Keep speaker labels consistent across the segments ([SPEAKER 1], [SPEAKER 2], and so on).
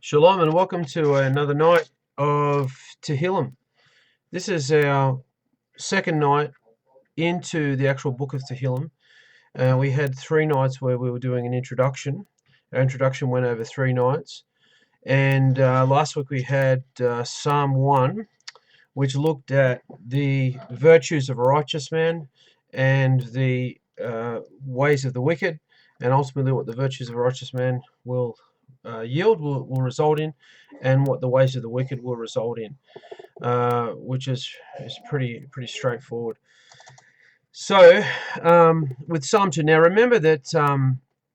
[SPEAKER 1] Shalom and welcome to another night of Tehillim. This is our second night into the actual book of Tehillim. We had 3 nights where we were doing an introduction. Our introduction went over 3 nights. And last week we had Psalm 1, which looked at the virtues of a righteous man and the ways of the wicked, and ultimately what the virtues of a righteous man will will result in, and what the ways of the wicked will result in, which is pretty straightforward. So, with Psalm 2, now remember that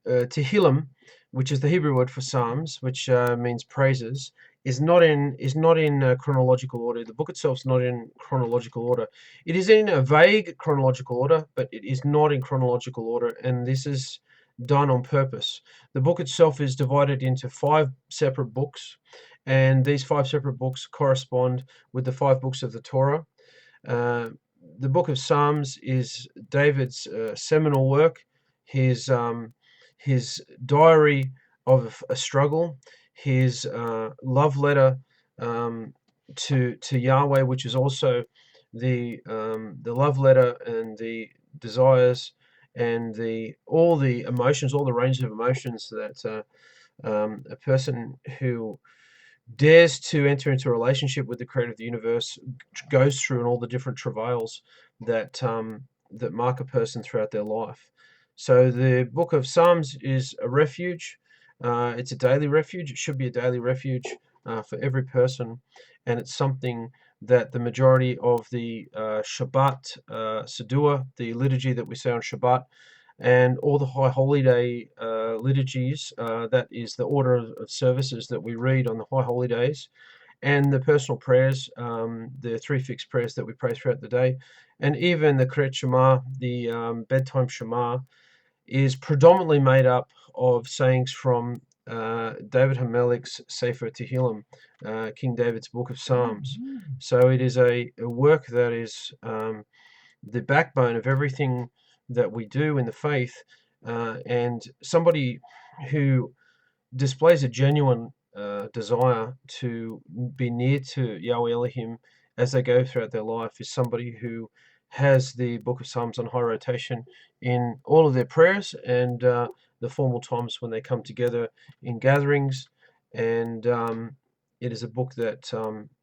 [SPEAKER 1] Tehillim, which is the Hebrew word for Psalms, which means praises, is not in chronological order. The book itself is not in chronological order. It is in a vague chronological order, but it is not in chronological order, and this is done on purpose. The book itself is divided into 5 separate books, and these 5 separate books correspond with the 5 books of the Torah. Uh, the book of Psalms is David's seminal work, his diary of a struggle, his love letter to Yahweh, which is also the love letter and the desires and the all the emotions, all the range of emotions that a person who dares to enter into a relationship with the creator of the universe goes through, and all the different travails that mark a person throughout their life. So the book of Psalms is a refuge. It's a daily refuge. It should be a daily refuge for every person, and it's something that the majority of the Shabbat Sedua, the liturgy that we say on Shabbat, and all the High Holy Day liturgies, that is the order of services that we read on the High Holy Days, and the personal prayers, the 3 fixed prayers that we pray throughout the day, and even the Kriyat Shema, the bedtime Shema, is predominantly made up of sayings from David Hamelech's Sefer Tehillim, King David's Book of Psalms. So it is a work that is the backbone of everything that we do in the faith, and somebody who displays a genuine desire to be near to Yahweh Elohim as they go throughout their life is somebody who has the Book of Psalms on high rotation in all of their prayers and the formal times when they come together in gatherings. And it is a book that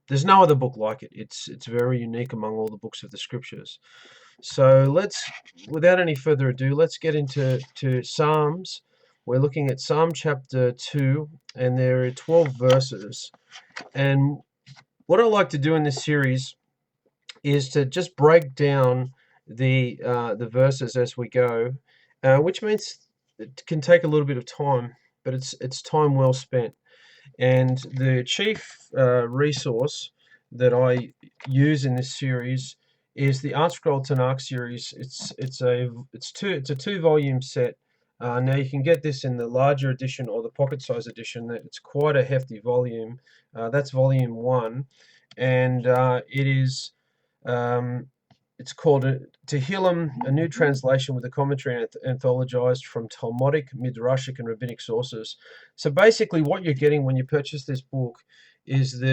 [SPEAKER 1] there's no other book like it. It's very unique among all the books of the scriptures. So without any further ado, let's get into Psalms. We're looking at Psalm chapter 2, and there are 12 verses. And what I like to do in this series is to just break down the verses as we go, which means it can take a little bit of time, but it's time well spent. And the chief resource that I use in this series is the ArtScroll Tanakh series. It's a 2 volume set. Now you can get this in the larger edition or the pocket size edition. It's quite a hefty volume. That's volume 1, and um, it's called Tehillim, a new translation with a commentary anthologized from Talmudic, Midrashic, and rabbinic sources. So basically, what you're getting when you purchase this book is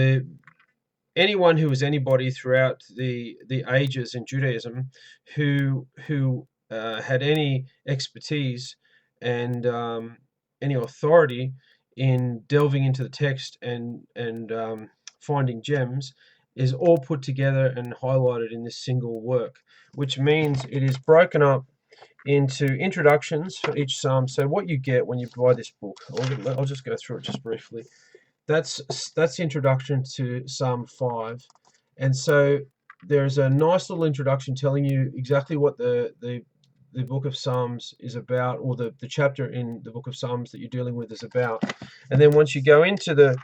[SPEAKER 1] anyone who was anybody throughout the ages in Judaism who had any expertise and any authority in delving into the text and finding gems is all put together and highlighted in this single work, which means it is broken up into introductions for each psalm. So what you get when you buy this book, I'll just go through it just briefly. That's the introduction to Psalm 5, and so there's a nice little introduction telling you exactly what the book of Psalms is about, or the chapter in the book of Psalms that you're dealing with is about. And then once you go into the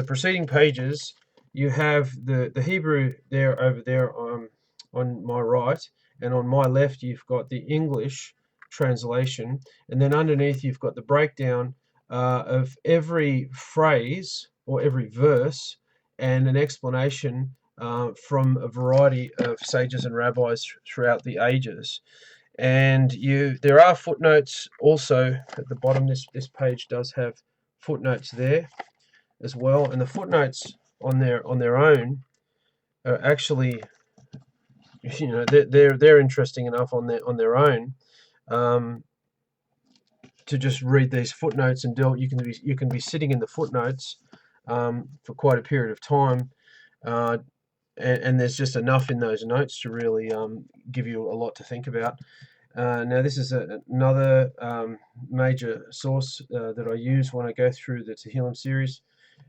[SPEAKER 1] preceding pages, you have the Hebrew there over there on my right, and on my left you've got the English translation, and then underneath you've got the breakdown of every phrase or every verse and an explanation from a variety of sages and rabbis throughout the ages. And there are footnotes also at the bottom. This page does have footnotes there as well, and the footnotes on their own are actually, they're interesting enough on their own, to just read these footnotes and you can be sitting in the footnotes for quite a period of time, uh, and there's just enough in those notes to really give you a lot to think about. Now, this is another major source that I use when I go through the Tehillim series,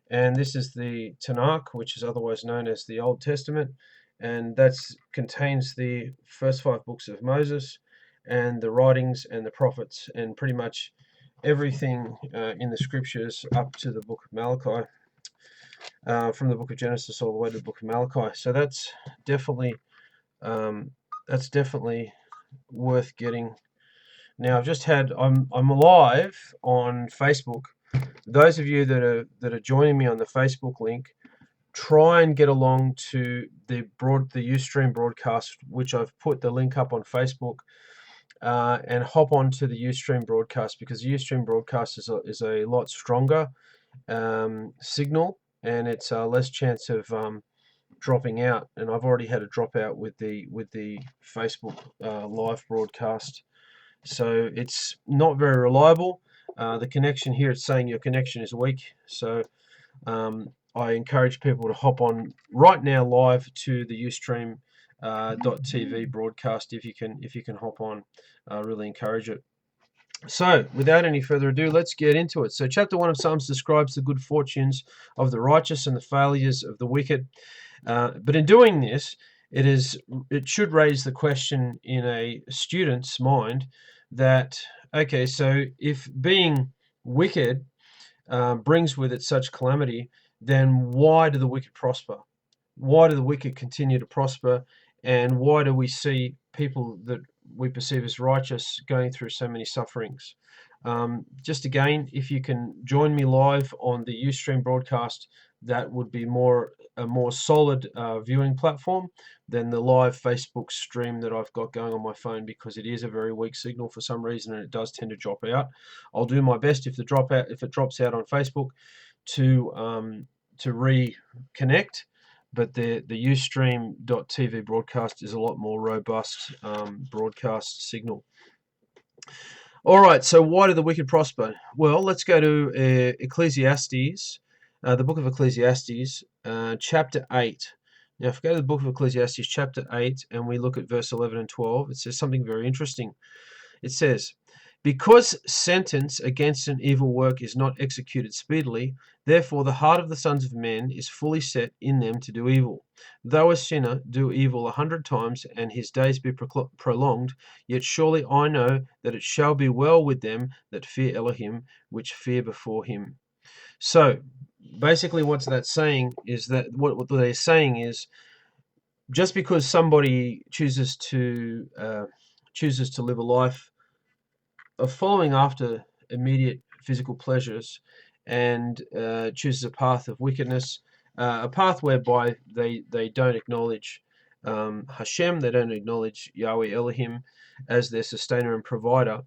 [SPEAKER 1] and this is the Tanakh, which is otherwise known as the Old Testament, and that contains the first 5 books of Moses and the writings and the prophets and pretty much everything in the scriptures up to the book of Malachi, from the book of Genesis all the way to the book of Malachi. So um, that's definitely worth getting. Now, I'm live on Facebook. Those of you that are joining me on the Facebook link, try and get along to the Ustream broadcast, which I've put the link up on Facebook, and hop on to the Ustream broadcast, because the Ustream broadcast is a lot stronger signal, and it's less chance of dropping out. And I've already had a dropout with the Facebook live broadcast, so it's not very reliable. The connection here, it's saying your connection is weak, so I encourage people to hop on right now live to the Ustream .tv broadcast if you can hop on. I really encourage it. So, without any further ado, let's get into it. So, chapter 1 of Psalms describes the good fortunes of the righteous and the failures of the wicked. But in doing this, it should raise the question in a student's mind that, okay, so if being wicked brings with it such calamity, then why do the wicked prosper? Why do the wicked continue to prosper? And why do we see people that we perceive as righteous going through so many sufferings? Just again, if you can join me live on the Ustream broadcast, that would be a more solid viewing platform than the live Facebook stream that I've got going on my phone, because it is a very weak signal for some reason, and it does tend to drop out. I'll do my best if it drops out on Facebook to reconnect, but the Ustream.tv broadcast is a lot more robust broadcast signal. All right, so why do the wicked prosper? Well, let's go to Ecclesiastes, the book of Ecclesiastes, chapter 8. Now, if we go to the book of Ecclesiastes, chapter 8, and we look at verse 11 and 12, it says something very interesting. It says, "Because sentence against an evil work is not executed speedily, therefore the heart of the sons of men is fully set in them to do evil. Though a sinner do evil 100 times, and his days be prolonged, yet surely I know that it shall be well with them that fear Elohim, which fear before him." So, basically what that's saying is that, what they're saying is, just because somebody chooses to live a life of following after immediate physical pleasures and chooses a path of wickedness, a path whereby they don't acknowledge Hashem, they don't acknowledge Yahweh Elohim as their sustainer and provider,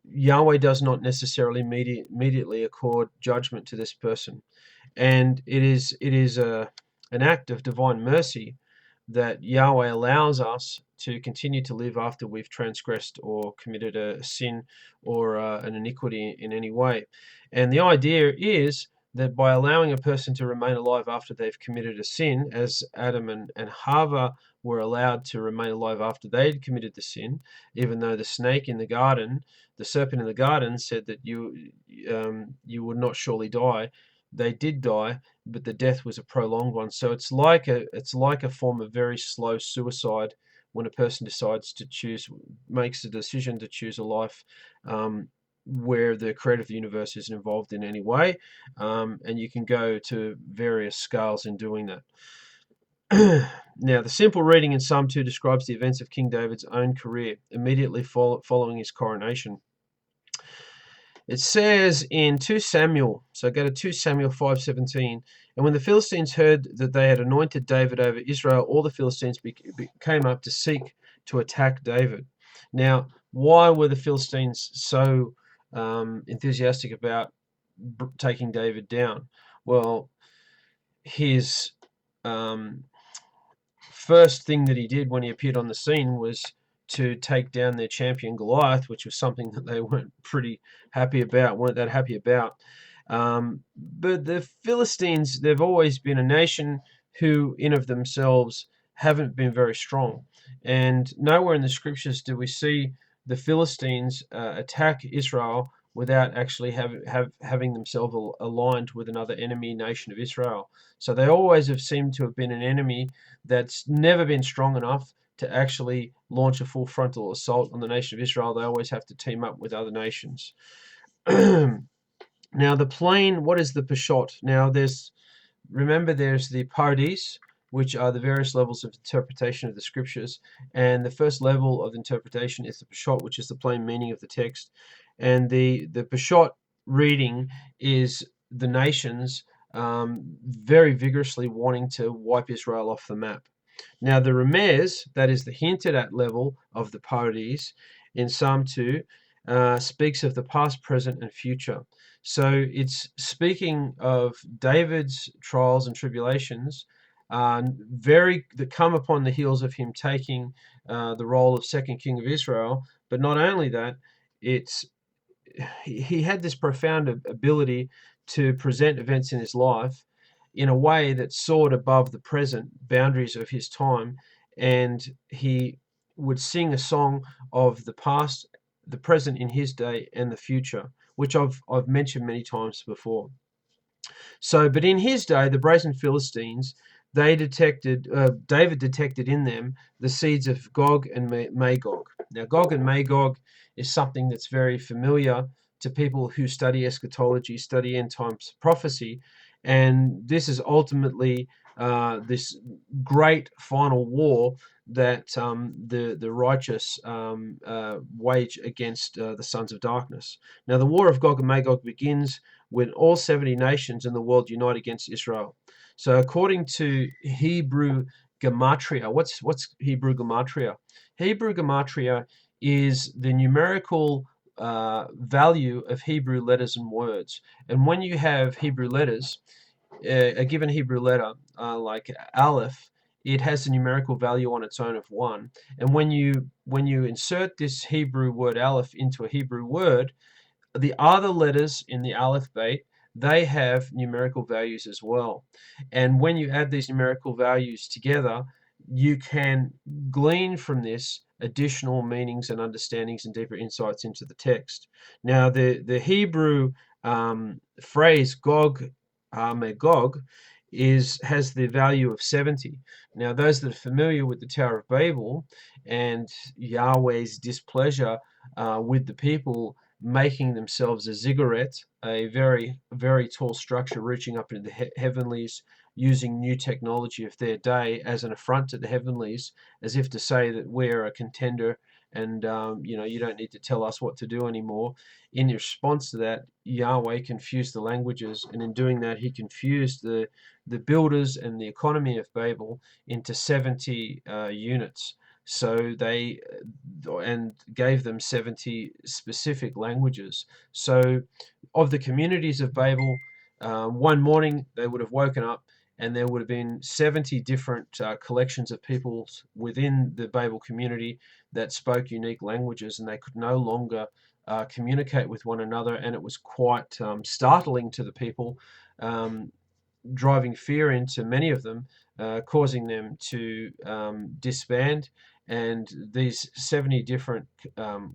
[SPEAKER 1] Yahweh does not necessarily immediately accord judgment to this person. And it is an act of divine mercy that Yahweh allows us to continue to live after we've transgressed or committed a sin or an iniquity in any way. And the idea is that by allowing a person to remain alive after they've committed a sin, as Adam and Hava were allowed to remain alive after they'd committed the sin, even though the serpent in the garden said that you would not surely die, they did die, but the death was a prolonged one. So it's like a form of very slow suicide when a person makes a decision to choose a life where the creator of the universe isn't involved in any way, and you can go to various scales in doing that. Now, the simple reading in Psalm 2 describes the events of King David's own career immediately following his coronation. It says in 2 Samuel, so go to 2 Samuel 5:17, "And when the Philistines heard that they had anointed David over Israel, all the Philistines came up to seek to attack David." Now, why were the Philistines so enthusiastic about taking David down. Well, his um, first thing that he did when he appeared on the scene was to take down their champion Goliath, which was something that they weren't that happy about. But the Philistines, they've always been a nation who, in of themselves, haven't been very strong. And nowhere in the scriptures do we see the Philistines attack Israel without actually having themselves aligned with another enemy nation of Israel. So they always have seemed to have been an enemy that's never been strong enough to actually launch a full frontal assault on the nation of Israel. They always have to team up with other nations. Now, the plain, what is the Pashot? Now, remember, there's the Pardes, which are the various levels of interpretation of the scriptures. And the first level of interpretation is the Pashot, which is the plain meaning of the text. And the Pashot reading is the nations very vigorously wanting to wipe Israel off the map. Now, the Remez, that is the hinted at level of the Pardes in Psalm 2, speaks of the past, present, and future. So it's speaking of David's trials and tribulations, that come upon the heels of him taking the role of second king of Israel. But not only that, it's he had this profound ability to present events in his life in a way that soared above the present boundaries of his time, and he would sing a song of the past, the present in his day, and the future, which I've mentioned many times before. So, but in his day, the brazen Philistines, David detected in them the seeds of Gog and Magog. Now, Gog and Magog is something that's very familiar to people who study eschatology, study end times prophecy, and this is ultimately this great final war that the righteous wage against the sons of darkness. Now, the war of Gog and Magog begins when all 70 nations in the world unite against Israel. So, according to Hebrew gematria, what's Hebrew gematria? Hebrew gematria is the numerical value of Hebrew letters and words. And when you have Hebrew letters, a given Hebrew letter, like Aleph, it has a numerical value on its own of 1. And when you insert this Hebrew word Aleph into a Hebrew word, the other letters in the alphabet, they have numerical values as well. And when you add these numerical values together, you can glean from this additional meanings and understandings and deeper insights into the text. Now, the Hebrew phrase Gog Magog has the value of 70. Now, those that are familiar with the Tower of Babel and Yahweh's displeasure with the people making themselves a ziggurat, a very, very tall structure reaching up into the heavenlies, using new technology of their day as an affront to the heavenlies, as if to say that we're a contender and you don't need to tell us what to do anymore. In response to that, Yahweh confused the languages, and in doing that, he confused the builders and the economy of Babel into 70 units. So they and gave them 70 specific languages. So, of the communities of Babel, one morning they would have woken up and there would have been 70 different collections of peoples within the Babel community that spoke unique languages, and they could no longer communicate with one another. And it was quite startling to the people, driving fear into many of them, causing them to disband. And these 70 different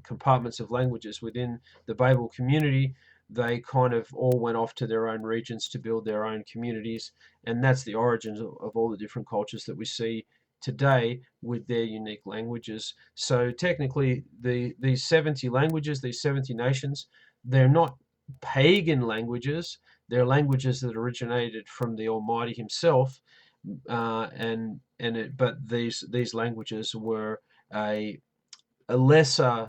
[SPEAKER 1] compartments of languages within the Babel community, they kind of all went off to their own regions to build their own communities. And that's the origins of all the different cultures that we see today with their unique languages. So technically, these 70 languages, these 70 nations, they're not pagan languages. They're languages that originated from the Almighty Himself, but these languages were a lesser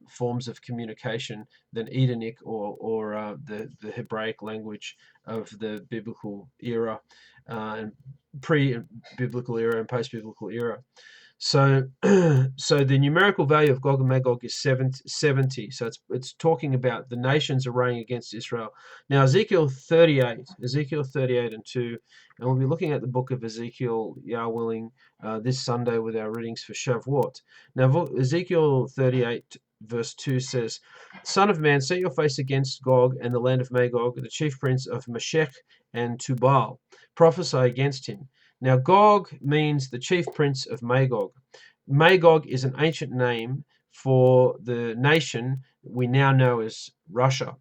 [SPEAKER 1] forms of communication than Edenic or the Hebraic language of the biblical era, and pre-biblical era and post-biblical era. So, so the numerical value of Gog and Magog is 70. So it's talking about the nations arraying against Israel. Now Ezekiel 38 and 2, and we'll be looking at the book of Ezekiel, Yah willing, this Sunday with our readings for Shavuot. Now Ezekiel 38 verse 2 says, "Son of man, set your face against Gog and the land of Magog, the chief prince of Meshech and Tubal. Prophesy against him." Now, Gog means the chief prince of Magog. Magog is an ancient name for the nation we now know as Russia.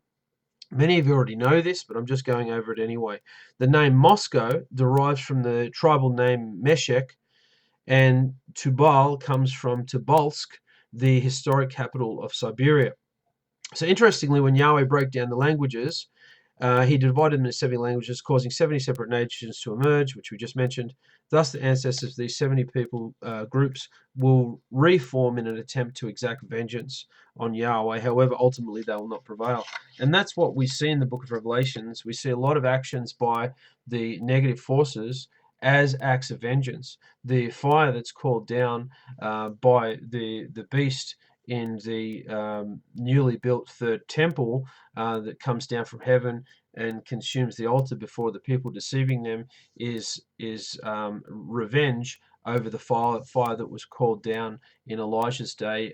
[SPEAKER 1] Many of you already know this, but I'm just going over it anyway. The name Moscow derives from the tribal name Meshech, and Tubal comes from Tobolsk, the historic capital of Siberia. So interestingly, when Yahweh broke down the languages, he divided them into 70 languages, causing 70 separate nations to emerge, which we just mentioned. Thus, the ancestors of these 70 people groups will reform in an attempt to exact vengeance on Yahweh. However, ultimately, they will not prevail. And that's what we see in the book of Revelations. We see a lot of actions by the negative forces as acts of vengeance. The fire that's called down by the beast in the newly built third temple that comes down from heaven and consumes the altar before the people, deceiving them, is revenge over the fire that was called down in Elijah's day,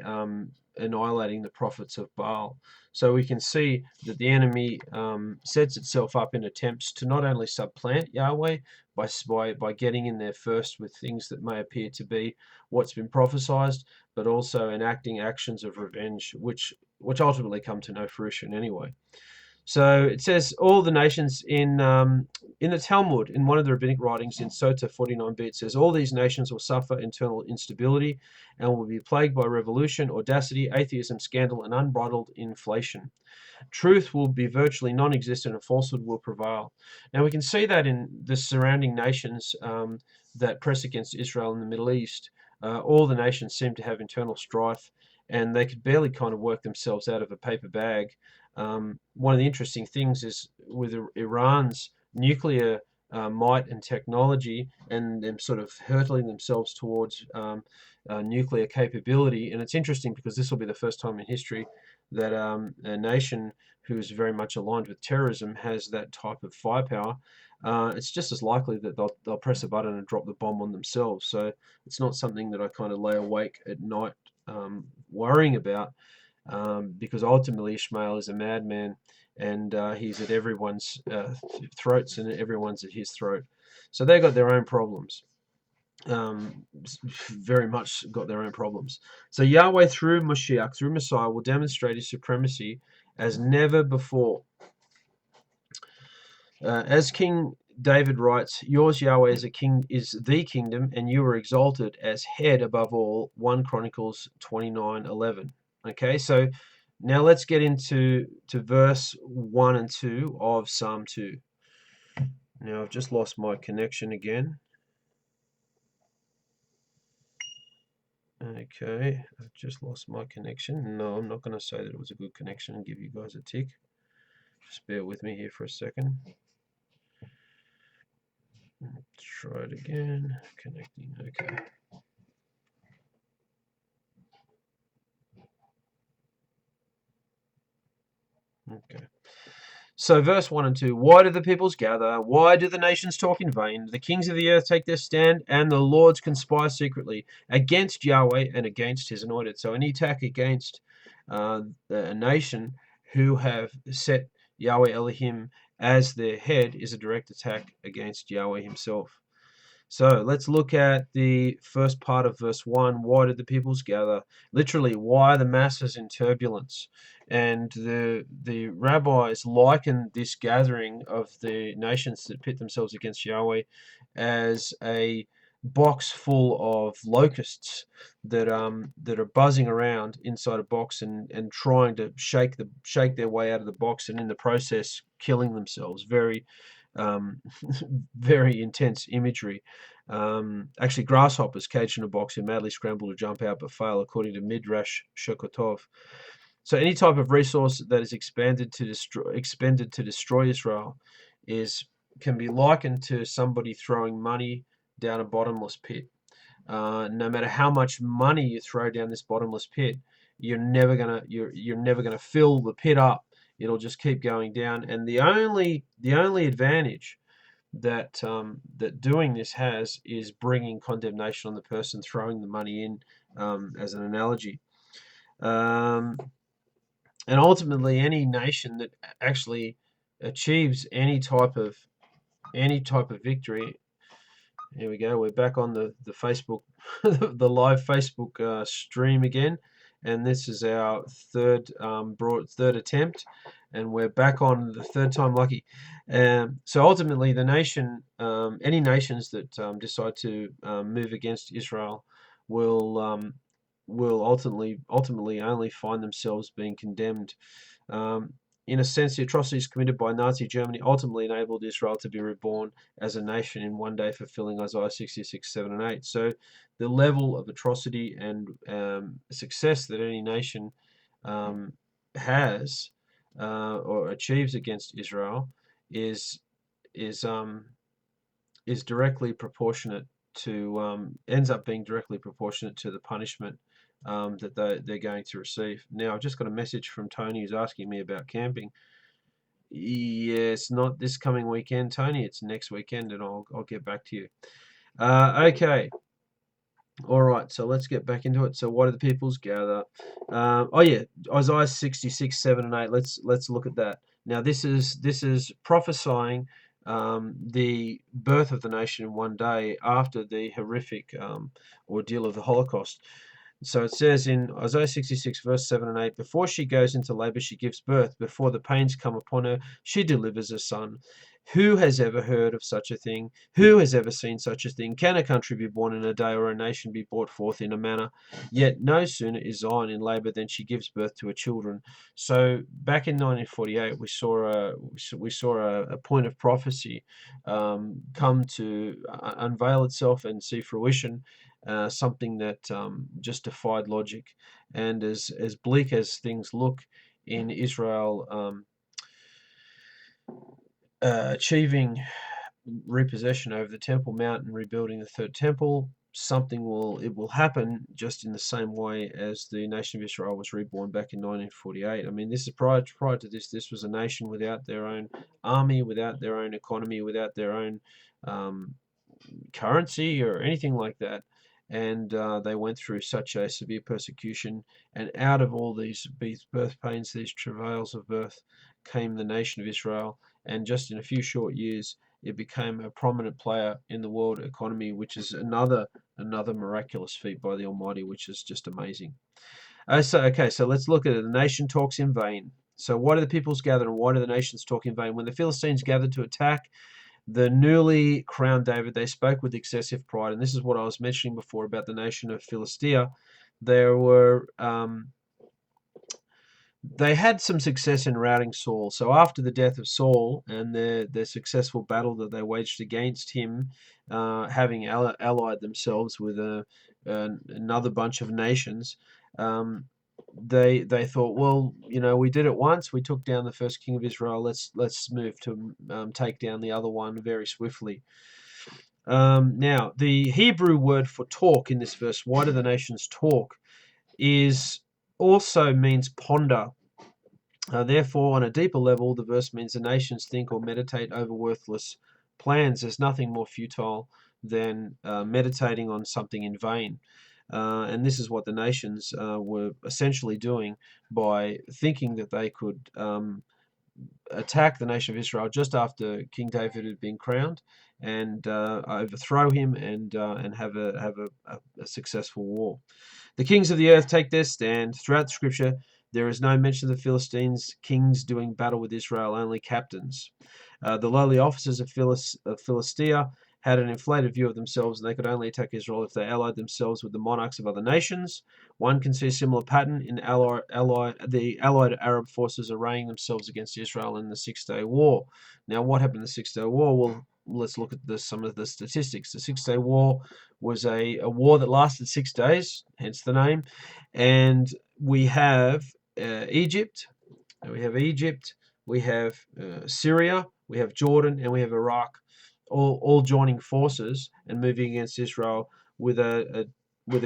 [SPEAKER 1] annihilating the prophets of Baal. So we can see that the enemy sets itself up in attempts to not only supplant Yahweh by getting in there first with things that may appear to be what's been prophesied, but also enacting actions of revenge, which ultimately come to no fruition anyway. So it says all the nations in the Talmud, in one of the rabbinic writings in Sota 49b, it says all these nations will suffer internal instability and will be plagued by revolution, audacity, atheism, scandal, and unbridled inflation. Truth will be virtually non-existent and falsehood will prevail. Now we can see that in the surrounding nations that press against Israel in the Middle East. All the nations seem to have internal strife, and they could barely kind of work themselves out of a paper bag. One of the interesting things is with Iran's nuclear might and technology, and them sort of hurtling themselves towards nuclear capability. And it's interesting because this will be the first time in history that a nation who is very much aligned with terrorism has that type of firepower. It's just as likely that they'll press a button and drop the bomb on themselves. So it's not something that I kind of lay awake at night worrying about, because ultimately Ishmael is a madman, and he's at everyone's throats, and everyone's at his throat. So they got their own problems. Very much got their own problems. So Yahweh through Mashiach, through Messiah, will demonstrate his supremacy as never before. As King David writes, yours, Yahweh, is the kingdom, and you are exalted as head above all. 1 Chronicles 29:11. Okay, so now let's get into verse 1 and 2 of Psalm 2. Now I've just lost my connection again. Okay, I've just lost my connection. No, I'm not going to say that it was a good connection and give you guys a tick. Just bear with me here for a second. Let's try it again. Connecting. Okay. Okay. So verse 1 and 2, why do the peoples gather? Why do the nations talk in vain? The kings of the earth take their stand, and the lords conspire secretly against Yahweh and against his anointed. So any attack against a nation who have set Yahweh Elohim as their head is a direct attack against Yahweh himself. So let's look at the first part of verse 1. Why did the peoples gather? Literally, why the masses in turbulence? And the rabbis liken this gathering of the nations that pit themselves against Yahweh as a box full of locusts that are buzzing around inside a box and trying to shake their way out of the box, and in the process killing themselves. Very very intense imagery. Actually, grasshoppers caged in a box who madly scramble to jump out but fail, according to Midrash Shokotov. So any type of resource that is expended to destroy Israel can be likened to somebody throwing money down a bottomless pit. no matter how much money you throw down this bottomless pit, you're never gonna fill the pit up. It'll just keep going down. And the only advantage that doing this has is bringing condemnation on the person throwing the money in, as an analogy. Um, and ultimately, any nation that actually achieves any type of victory. Here we go. We're back on the Facebook, the live Facebook stream again, and this is our third attempt, and we're back on the third time lucky. So ultimately, any nations that decide to move against Israel will ultimately only find themselves being condemned. Um, in a sense, the atrocities committed by Nazi Germany ultimately enabled Israel to be reborn as a nation in one day, fulfilling Isaiah 66, 7, and 8. So the level of atrocity and success that any nation has or achieves against Israel is is um, is directly proportionate to ends up being directly proportionate to the punishment that they're going to receive. Now, I've just got a message from Tony who's asking me about camping. Yeah, it's not this coming weekend, Tony. It's next weekend, and I'll get back to you. Okay. All right, so let's get back into it. So, why do the peoples gather? Oh yeah, Isaiah 66, 7 and 8. Let's look at that. Now, this is prophesying the birth of the nation in one day after the horrific ordeal of the Holocaust. So it says in Isaiah 66, verse 7 and 8, before she goes into labor, she gives birth. Before the pains come upon her, she delivers a son. Who has ever heard of such a thing? Who has ever seen such a thing? Can a country be born in a day, or a nation be brought forth in a manner? Yet no sooner is Zion in labor than she gives birth to her children. So back in 1948, we saw a point of prophecy come to unveil itself and see fruition, something that just defied logic. And as bleak as things look in Israel, achieving repossession over the Temple Mount and rebuilding the third temple, it will happen just in the same way as the nation of Israel was reborn back in 1948. I mean, this is prior to this. This was a nation without their own army, without their own economy, without their own um, currency or anything like that. And they went through such a severe persecution. And out of all these birth pains, these travails of birth, came the nation of Israel. And just in a few short years, it became a prominent player in the world economy, which is another miraculous feat by the Almighty, which is just amazing. So let's look at it. The nation talks in vain. So why do the peoples gather, and why do the nations talk in vain? When the Philistines gathered to attack the newly crowned David, they spoke with excessive pride. And this is what I was mentioning before about the nation of Philistia. They had some success in routing Saul. So after the death of Saul and their successful battle that they waged against him, having allied themselves with another bunch of nations, they thought, well, we did it once. We took down the first king of Israel. Let's move to take down the other one very swiftly. Now, the Hebrew word for talk in this verse, why do the nations talk, is also means ponder. Therefore, on a deeper level, the verse means the nations think or meditate over worthless plans. There's nothing more futile than meditating on something in vain. And this is what the nations were essentially doing by thinking that they could attack the nation of Israel just after King David had been crowned, and overthrow him, and have a successful war. The kings of the earth take their stand. Throughout the scripture, there is no mention of the Philistines kings doing battle with Israel, only captains. The lowly officers of Philistia had an inflated view of themselves, and they could only attack Israel if they allied themselves with the monarchs of other nations. One can see a similar pattern in the allied Arab forces arraying themselves against Israel in the Six-Day War. Now, what happened in the Six-Day War? Well, let's look at some of the statistics. The Six-Day War was a war that lasted 6 days, hence the name. And we have Egypt, we have Syria, we have Jordan, and we have Iraq, all joining forces and moving against Israel with a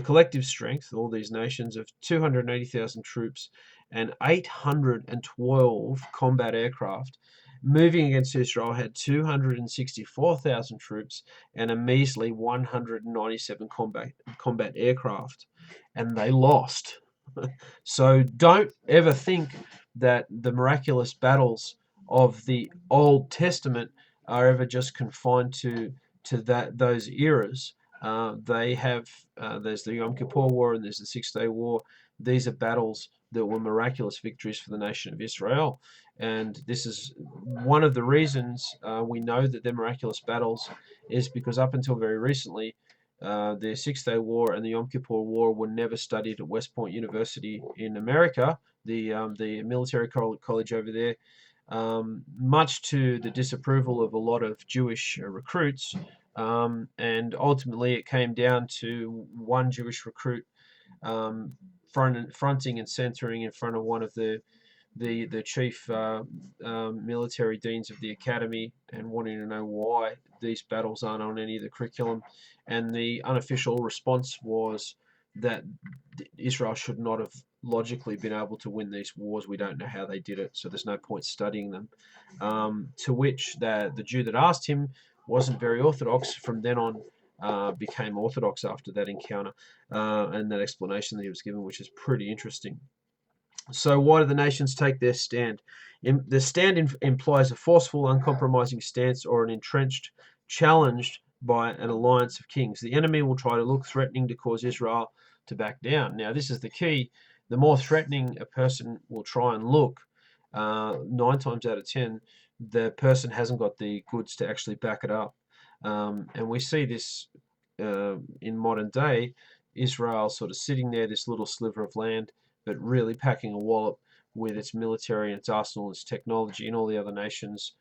[SPEAKER 1] collective strength, all these nations, of 280,000 troops and 812 combat aircraft, moving against Israel had 264,000 troops and a measly 197 combat aircraft, and they lost. So don't ever think that the miraculous battles of the Old Testament are ever just confined to those eras. They have there's the Yom Kippur War and there's the Six Day War. These are battles that were miraculous victories for the nation of Israel, and this is one of the reasons we know that they're miraculous battles, is because up until very recently, the Six Day War and the Yom Kippur War were never studied at West Point University in America, the military college over there, much to the disapproval of a lot of Jewish recruits. And ultimately, it came down to one Jewish recruit fronting and centering in front of one of the chief military deans of the academy and wanting to know why these battles aren't on any of the curriculum. And the unofficial response was that Israel should not have logically been able to win these wars. We don't know how they did it, so there's no point studying them. To which the Jew that asked him wasn't very orthodox. From then on, became orthodox after that encounter and that explanation that he was given, which is pretty interesting. So why do the nations take their stand? The stand implies a forceful, uncompromising stance or an entrenched, challenged by an alliance of kings. The enemy will try to look threatening to cause Israel to back down. Now, this is the key. The more threatening a person will try and look, 9 times out of 10, the person hasn't got the goods to actually back it up. And we see this in modern day, Israel sort of sitting there, this little sliver of land, but really packing a wallop with its military and its arsenal, its technology, and all the other nations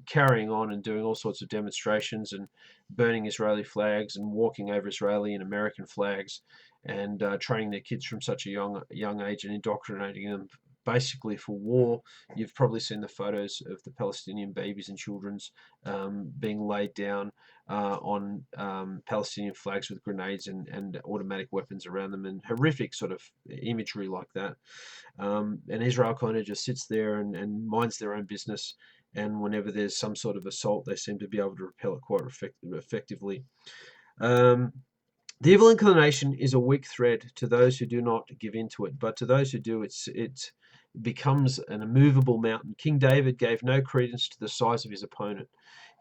[SPEAKER 1] carrying on and doing all sorts of demonstrations and burning Israeli flags and walking over Israeli and American flags and training their kids from such a young age and indoctrinating them basically for war. You've probably seen the photos of the Palestinian babies and children's being laid down on Palestinian flags with grenades and automatic weapons around them, and horrific sort of imagery like that. And Israel kind of just sits there and minds their own business. And whenever there's some sort of assault, they seem to be able to repel it quite effectively. The evil inclination is a weak thread to those who do not give in to it, but to those who do, it becomes an immovable mountain. King David gave no credence to the size of his opponent.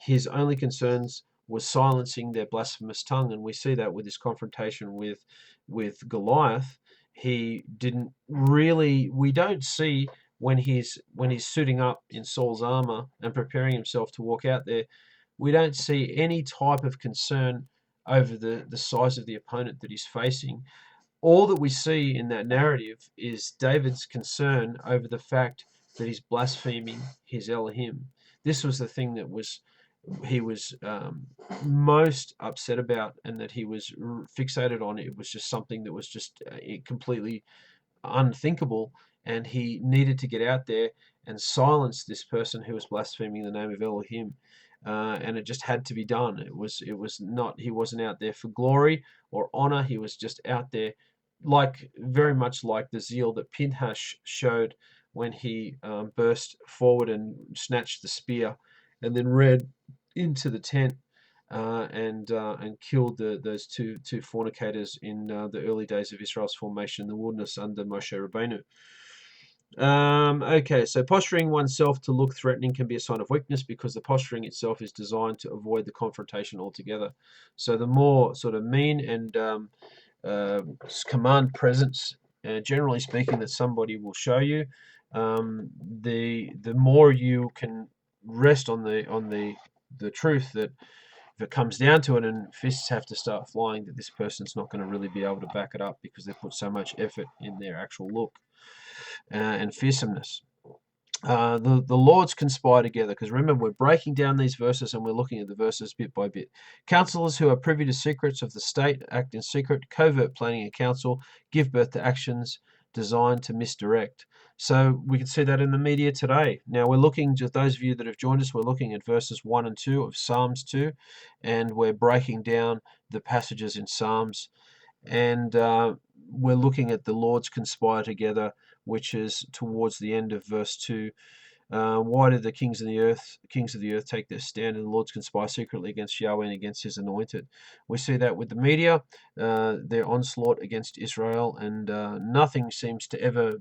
[SPEAKER 1] His only concerns was silencing their blasphemous tongue, and we see that with his confrontation with Goliath. He didn't really. We don't see when he's suiting up in Saul's armor and preparing himself to walk out there. We don't see any type of concern over the size of the opponent that he's facing. All that we see in that narrative is David's concern over the fact that he's blaspheming his Elohim. This was the thing that he was most upset about, and that he was fixated on. It was just something that was just completely unthinkable, and he needed to get out there and silence this person who was blaspheming the name of Elohim. And it just had to be done. It was not. He wasn't out there for glory or honor. He was just out there, very much like the zeal that Pinhas showed when he burst forward and snatched the spear, and then ran into the tent and killed those two fornicators in the early days of Israel's formation in the wilderness under Moshe Rabbeinu. Okay, so posturing oneself to look threatening can be a sign of weakness, because the posturing itself is designed to avoid the confrontation altogether. So the more sort of mean and command presence, generally speaking, that somebody will show you, the more you can rest on the truth that if it comes down to it and fists have to start flying, that this person's not going to really be able to back it up, because they've put so much effort in their actual look and fearsomeness. The Lords conspire together, because remember, we're breaking down these verses and we're looking at the verses bit by bit. Counselors who are privy to secrets of the state act in secret. Covert planning and counsel give birth to actions designed to misdirect. So we can see that in the media today. Now we're looking, just those of you that have joined us, we're looking at verses 1 and 2 of Psalms 2, and we're breaking down the passages in Psalms, and we're looking at the Lords conspire together, which is towards the end of verse 2. Why did the kings of the earth take their stand, and the Lords conspire secretly against Yahweh and against his anointed? We see that with the media, their onslaught against Israel, and nothing seems to ever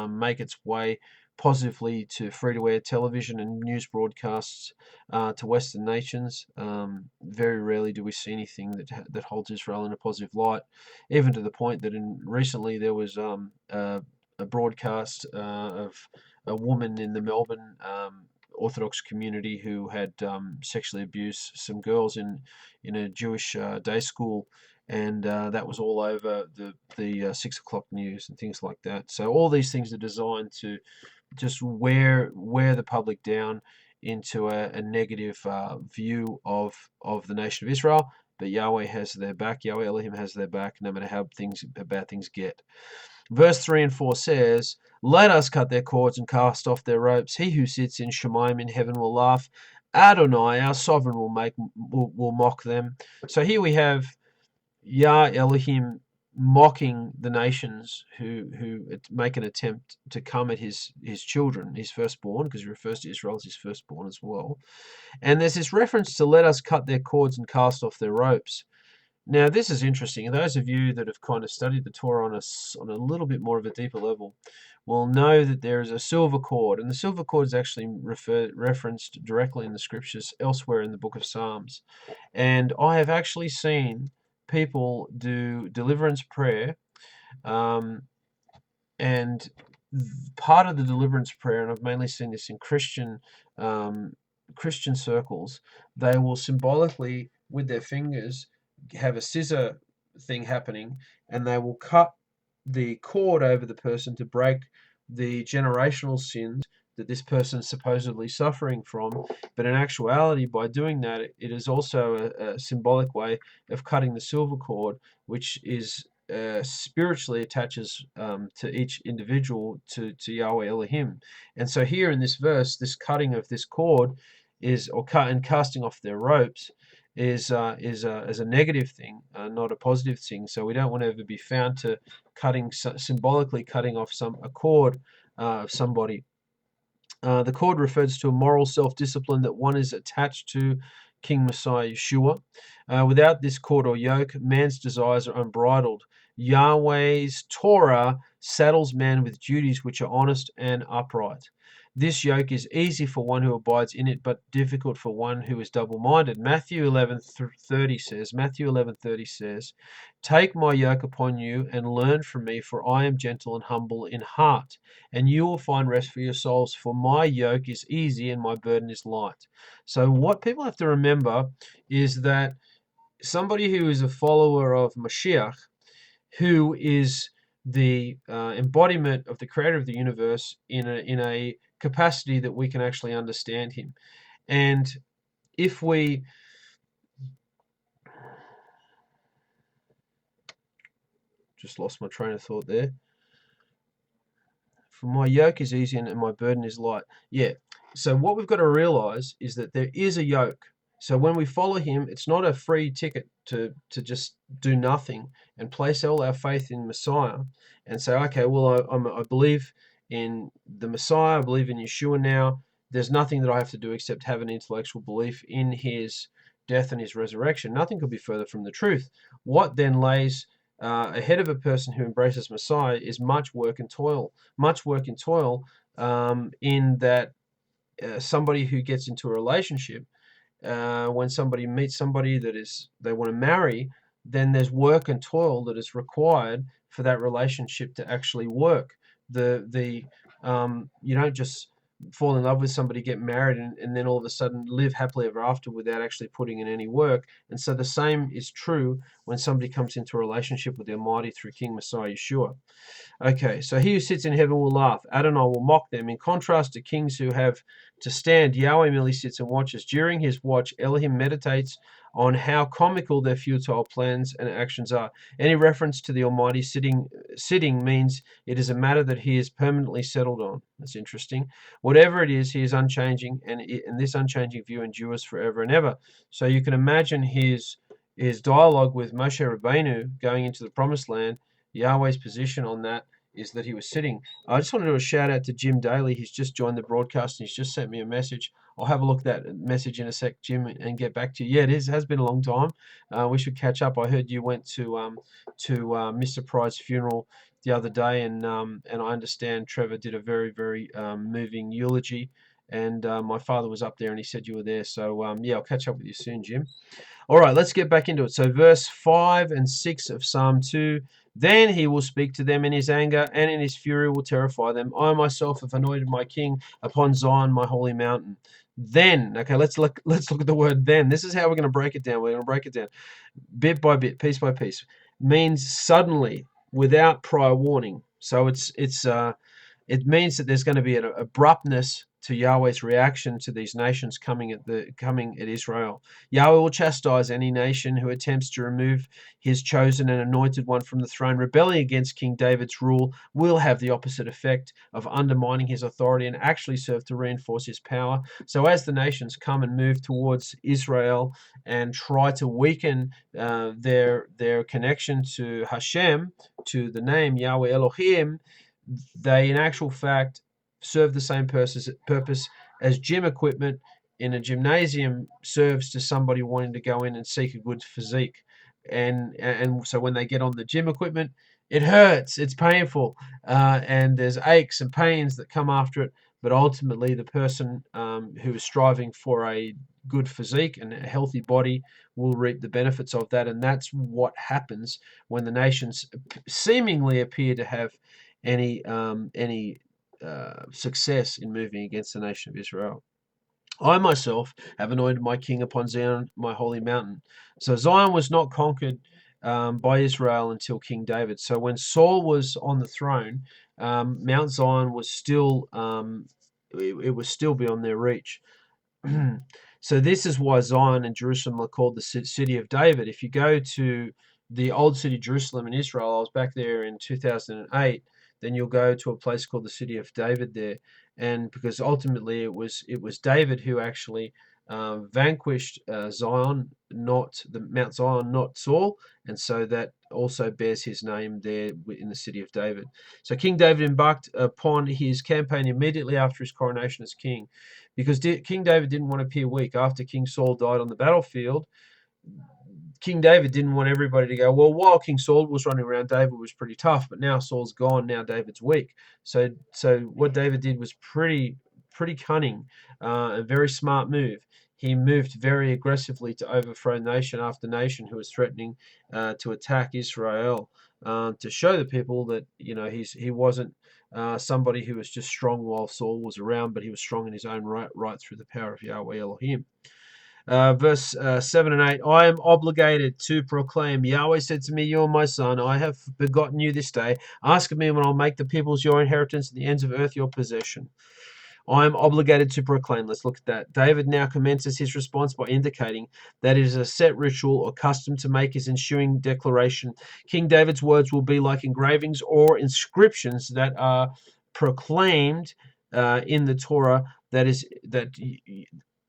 [SPEAKER 1] make its way positively to free-to-air television and news broadcasts to Western nations. Very rarely do we see anything that holds Israel in a positive light, even to the point that recently there was a broadcast of a woman in the Melbourne Orthodox community who had sexually abused some girls in a Jewish day school, and that was all over the 6 o'clock news and things like that. So all these things are designed to just wear the public down into a negative view of the nation of Israel. But Yahweh has their back. Yahweh Elohim has their back, no matter how bad things get. Verse 3 and 4 says, "Let us cut their cords and cast off their ropes. He who sits in Shemaim in heaven will laugh. Adonai, our sovereign, will mock them." So here we have Yah Elohim mocking the nations who make an attempt to come at his children, his firstborn, because he refers to Israel as his firstborn as well. And there's this reference to let us cut their cords and cast off their ropes. Now, this is interesting. Those of you that have kind of studied the Torah on a little bit more of a deeper level will know that there is a silver cord, and the silver cord is actually referenced directly in the scriptures elsewhere in the book of Psalms. And I have actually seen people do deliverance prayer, and part of the deliverance prayer, and I've mainly seen this in Christian circles, they will symbolically, with their fingers, have a scissor thing happening, and they will cut the cord over the person to break the generational sins that this person is supposedly suffering from. But in actuality, by doing that, it is also a symbolic way of cutting the silver cord, which is spiritually attaches to each individual to Yahweh Elohim. And so here in this verse, this cutting of this cord and casting off their ropes is a negative thing, not a positive thing. So we don't want to ever be found to symbolically cutting off a cord of somebody. The cord refers to a moral self-discipline that one is attached to King Messiah Yeshua. Without this cord or yoke, man's desires are unbridled. Yahweh's Torah saddles man with duties which are honest and upright. This yoke is easy for one who abides in it, but difficult for one who is double-minded. Matthew 11:30 says, "Take my yoke upon you and learn from me, for I am gentle and humble in heart, and you will find rest for your souls, for my yoke is easy and my burden is light." So what people have to remember is that somebody who is a follower of Mashiach, who is the embodiment of the creator of the universe in a capacity that we can actually understand him. And if we just lost my train of thought there. For my yoke is easy and my burden is light. Yeah. So what we've got to realize is that there is a yoke. So when we follow him, it's not a free ticket to just do nothing and place all our faith in Messiah and say, okay, well, I believe in the Messiah, I believe in Yeshua now. There's nothing that I have to do except have an intellectual belief in his death and his resurrection. Nothing could be further from the truth. What then lays ahead of a person who embraces Messiah is much work and toil. In that somebody who gets into a relationship, when somebody meets somebody that they want to marry, then there's work and toil that is required for that relationship to actually work. You don't just fall in love with somebody, get married, and then all of a sudden live happily ever after without actually putting in any work. And so the same is true when somebody comes into a relationship with the Almighty through King Messiah Yeshua. Okay, so he who sits in heaven will laugh. Adonai will mock them. In contrast to kings who have to stand, Yahweh merely sits and watches. During his watch, Elohim meditates on how comical their futile plans and actions are. Any reference to the Almighty sitting means it is a matter that he is permanently settled on. That's interesting. Whatever it is, he is unchanging, and this unchanging view endures forever and ever. So you can imagine his dialogue with Moshe Rabbeinu going into the Promised Land. Yahweh's position on that is that he was sitting. I just want to do a shout out to Jim Daly. He's just joined the broadcast and he's just sent me a message. I'll have a look at that message in a sec, Jim, and get back to you. Yeah, has been a long time. We should catch up. I heard you went to Mr. Pride's funeral the other day, and I understand Trevor did a very moving eulogy. And my father was up there, and he said you were there. So yeah, I'll catch up with you soon, Jim. All right, let's get back into it. So verse 5 and 6 of Psalm 2. Then he will speak to them in his anger, and in his fury will terrify them. I myself have anointed my king upon Zion, my holy mountain. Then, okay, let's look at the word then. This is how we're going to break it down. We're going to break it down bit by bit, piece by piece. Means suddenly, without prior warning. So it means that there's going to be an abruptness to Yahweh's reaction to these nations coming at Israel. Yahweh will chastise any nation who attempts to remove his chosen and anointed one from the throne. Rebelling against King David's rule will have the opposite effect of undermining his authority and actually serve to reinforce his power. So as the nations come and move towards Israel and try to weaken their connection to Hashem, to the name Yahweh Elohim, they in actual fact serve the same purpose as gym equipment in a gymnasium serves to somebody wanting to go in and seek a good physique. And so when they get on the gym equipment, it hurts, it's painful, and there's aches and pains that come after it. But ultimately, the person who is striving for a good physique and a healthy body will reap the benefits of that. And that's what happens when the nations seemingly appear to have any success in moving against the nation of Israel. I myself have anointed my king upon Zion, my holy mountain. So Zion was not conquered by Israel until King David. So when Saul was on the throne, Mount Zion was still it was still beyond their reach. So this is why Zion and Jerusalem are called the city of David. If you go to the old city Jerusalem in Israel, I was back there in 2008. Then you'll go to a place called the city of David there, and because ultimately it was David who actually vanquished Zion, not the Mount Zion, not Saul, and so that also bears his name there in the city of David. So King David embarked upon his campaign immediately after his coronation as king, because King David didn't want to appear weak. After King Saul died on the battlefield, King David didn't want everybody to go, well, while King Saul was running around, David was pretty tough, but now Saul's gone, now David's weak. So what David did was pretty cunning, a very smart move. He moved very aggressively to overthrow nation after nation who was threatening to attack Israel, to show the people that he wasn't somebody who was just strong while Saul was around, but he was strong in his own right through the power of Yahweh Elohim. Verse 7 and 8, I am obligated to proclaim. Yahweh said to me, you are my son. I have begotten you this day. Ask of me, and I'll make the peoples your inheritance and the ends of earth your possession. I am obligated to proclaim. Let's look at that. David now commences his response by indicating that it is a set ritual or custom to make his ensuing declaration. King David's words will be like engravings or inscriptions that are proclaimed in the Torah, that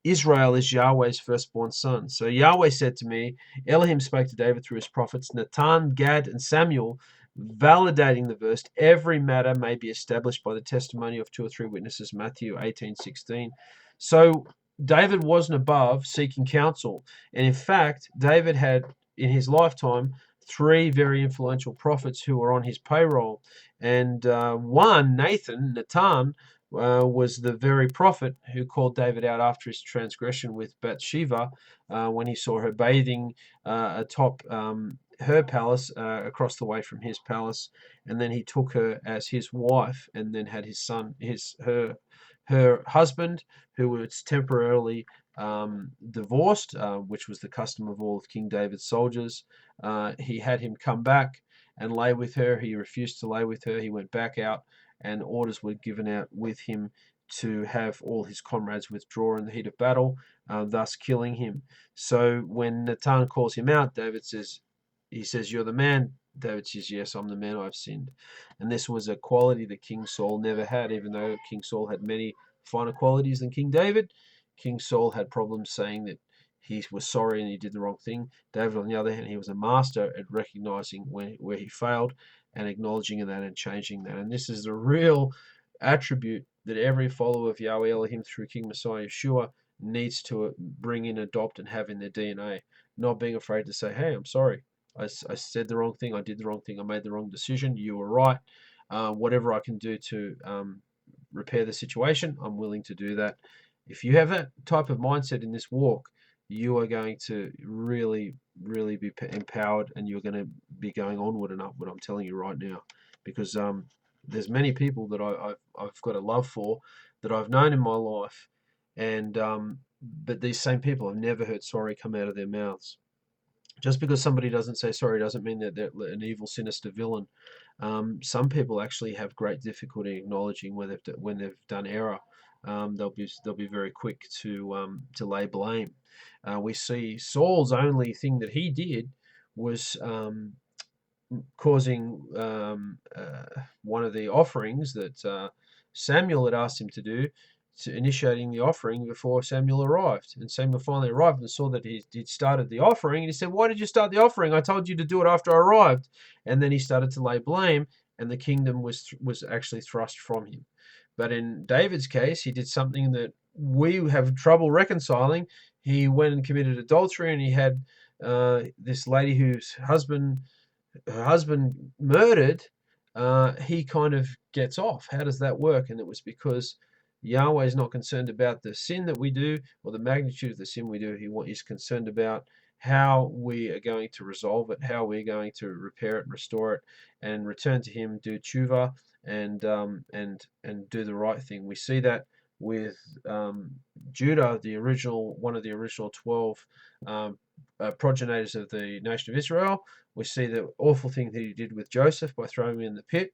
[SPEAKER 1] Israel is Yahweh's firstborn son. So Yahweh said to me, Elohim spoke to David through his prophets Nathan, Gad, and Samuel, validating the verse, every matter may be established by the testimony of 2 or 3 witnesses, Matthew 18:16. So David wasn't above seeking counsel. And in fact, David had, in his lifetime, 3 very influential prophets who were on his payroll. And one, Nathan, was the very prophet who called David out after his transgression with Bathsheba, when he saw her bathing atop her palace, across the way from his palace, and then he took her as his wife, and then had his son, her husband, who was temporarily divorced, which was the custom of all of King David's soldiers. He had him come back and lay with her. He refused to lay with her. He went back out, and orders were given out with him to have all his comrades withdraw in the heat of battle, thus killing him. So when Nathan calls him out, he says, "You're the man." David says, "Yes, I'm the man. I've sinned." And this was a quality that King Saul never had, even though King Saul had many finer qualities than King David. King Saul had problems saying that he was sorry and he did the wrong thing. David, on the other hand, he was a master at recognizing where he failed and acknowledging that and changing that. And this is the real attribute that every follower of Yahweh Elohim through King Messiah Yeshua needs to bring in, adopt, and have in their DNA. Not being afraid to say, "Hey, I'm sorry. I said the wrong thing. I did the wrong thing. I made the wrong decision. You were right. Whatever I can do to repair the situation, I'm willing to do that." If you have that type of mindset in this walk, you are going to really, really be empowered, and you're going to be going onward and upward. I'm telling you right now, because there's many people that I've got a love for, that I've known in my life, and but these same people, I've never heard sorry come out of their mouths. Just because somebody doesn't say sorry doesn't mean that they're an evil, sinister villain. Some people actually have great difficulty acknowledging when they've done error. They'll be very quick to lay blame. We see Saul's only thing that he did was causing one of the offerings that Samuel had asked him to do, to initiating the offering before Samuel arrived. And Samuel finally arrived and saw that he'd started the offering. And he said, "Why did you start the offering? I told you to do it after I arrived." And then he started to lay blame, and the kingdom was actually thrust from him. But in David's case, he did something that we have trouble reconciling. He went and committed adultery, and he had this lady her husband murdered. He kind of gets off. How does that work? And it was because Yahweh is not concerned about the sin that we do or the magnitude of the sin we do. He's concerned about how we are going to resolve it, how we're going to repair it, restore it, and return to Him, do tshuva, and do the right thing. We see that with Judah, one of the original 12 progenitors of the nation of Israel. We see the awful thing that he did with Joseph by throwing him in the pit,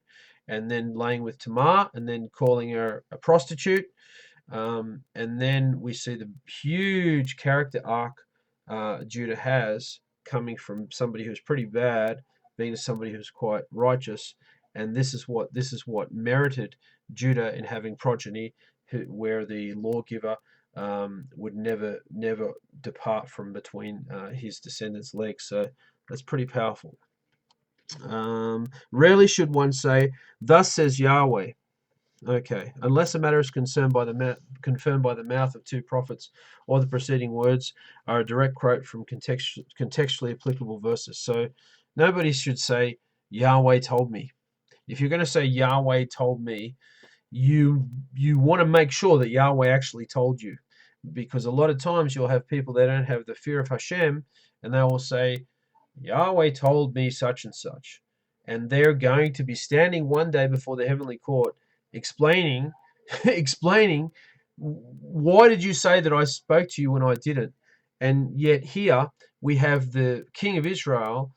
[SPEAKER 1] and then laying with Tamar, and then calling her a prostitute. And then we see the huge character arc Judah has, coming from somebody who's pretty bad, being somebody who's quite righteous. And this is what merited Judah in having progeny, where the lawgiver would never depart from between his descendants' legs. So that's pretty powerful. Rarely should one say, "Thus says Yahweh." Okay, unless a matter is confirmed by the mouth of two prophets, or the preceding words are a direct quote from contextually applicable verses. So nobody should say, "Yahweh told me." If you're going to say Yahweh told me, you want to make sure that Yahweh actually told you, because a lot of times you'll have people that don't have the fear of Hashem, and they will say, "Yahweh told me such and such," and they're going to be standing one day before the heavenly court explaining explaining, "Why did you say that I spoke to you when I didn't?" And yet here we have the king of Israel.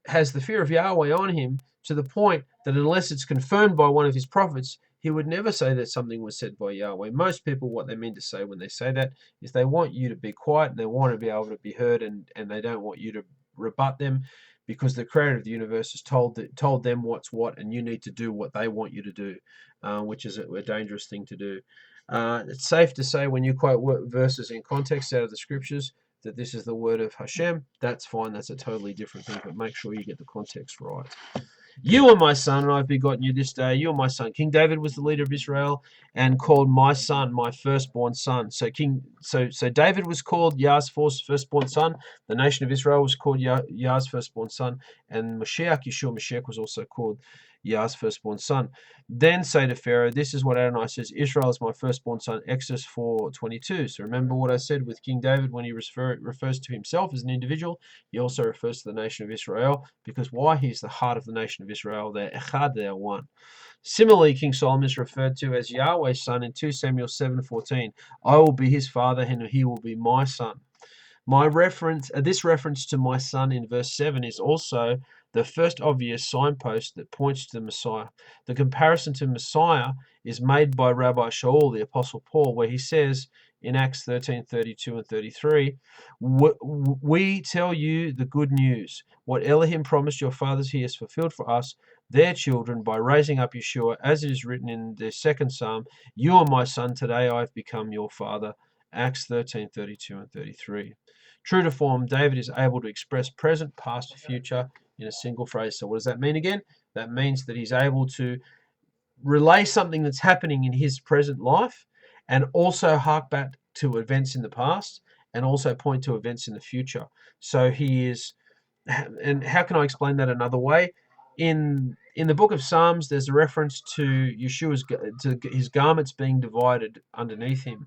[SPEAKER 1] Has the fear of Yahweh on him, to the point that unless it's confirmed by one of his prophets, he would never say that something was said by Yahweh. Most people, what they mean to say when they say that is they want you to be quiet, and they want to be able to be heard, and they don't want you to rebut them, because the creator of the universe has told them what's what, and you need to do what they want you to do, which is a dangerous thing to do. It's safe to say, when you quote verses in context out of the scriptures, that this is the word of Hashem. That's fine. That's a totally different thing, but make sure you get the context right. "You are my son, and I've begotten you this day. You are my son." King David was the leader of Israel and called my son, my firstborn son. So David was called Yah's firstborn son. The nation of Israel was called Yah's firstborn son, and Yeshua Mashiach was also called Yah's firstborn son. "Then say to Pharaoh, this is what Adonai says: Israel is my firstborn son." Exodus 4:22. So remember what I said with King David, when he refers to himself as an individual, he also refers to the nation of Israel, because why? He's the heart of the nation of Israel. They're echad, they are one. Similarly, King Solomon is referred to as Yahweh's son in 2 Samuel 7:14. "I will be his father, and he will be my son." This reference to my son in verse 7 is also the first obvious signpost that points to the Messiah. The comparison to Messiah is made by Rabbi Shaul, the Apostle Paul, where he says in Acts 13:32 and 33, we tell you the good news. What Elohim promised your fathers, he has fulfilled for us, their children, by raising up Yeshua, as it is written in the second psalm, you are my son, today I have become your father. Acts 13:32 and 33. True to form, David is able to express present, past, future in a single phrase. So what does that mean again? That means that he's able to relay something that's happening in his present life and also hark back to events in the past and also point to events in the future. So he is, and how can I explain that another way? In the book of Psalms, there's a reference to Yeshua's to his garments being divided underneath him.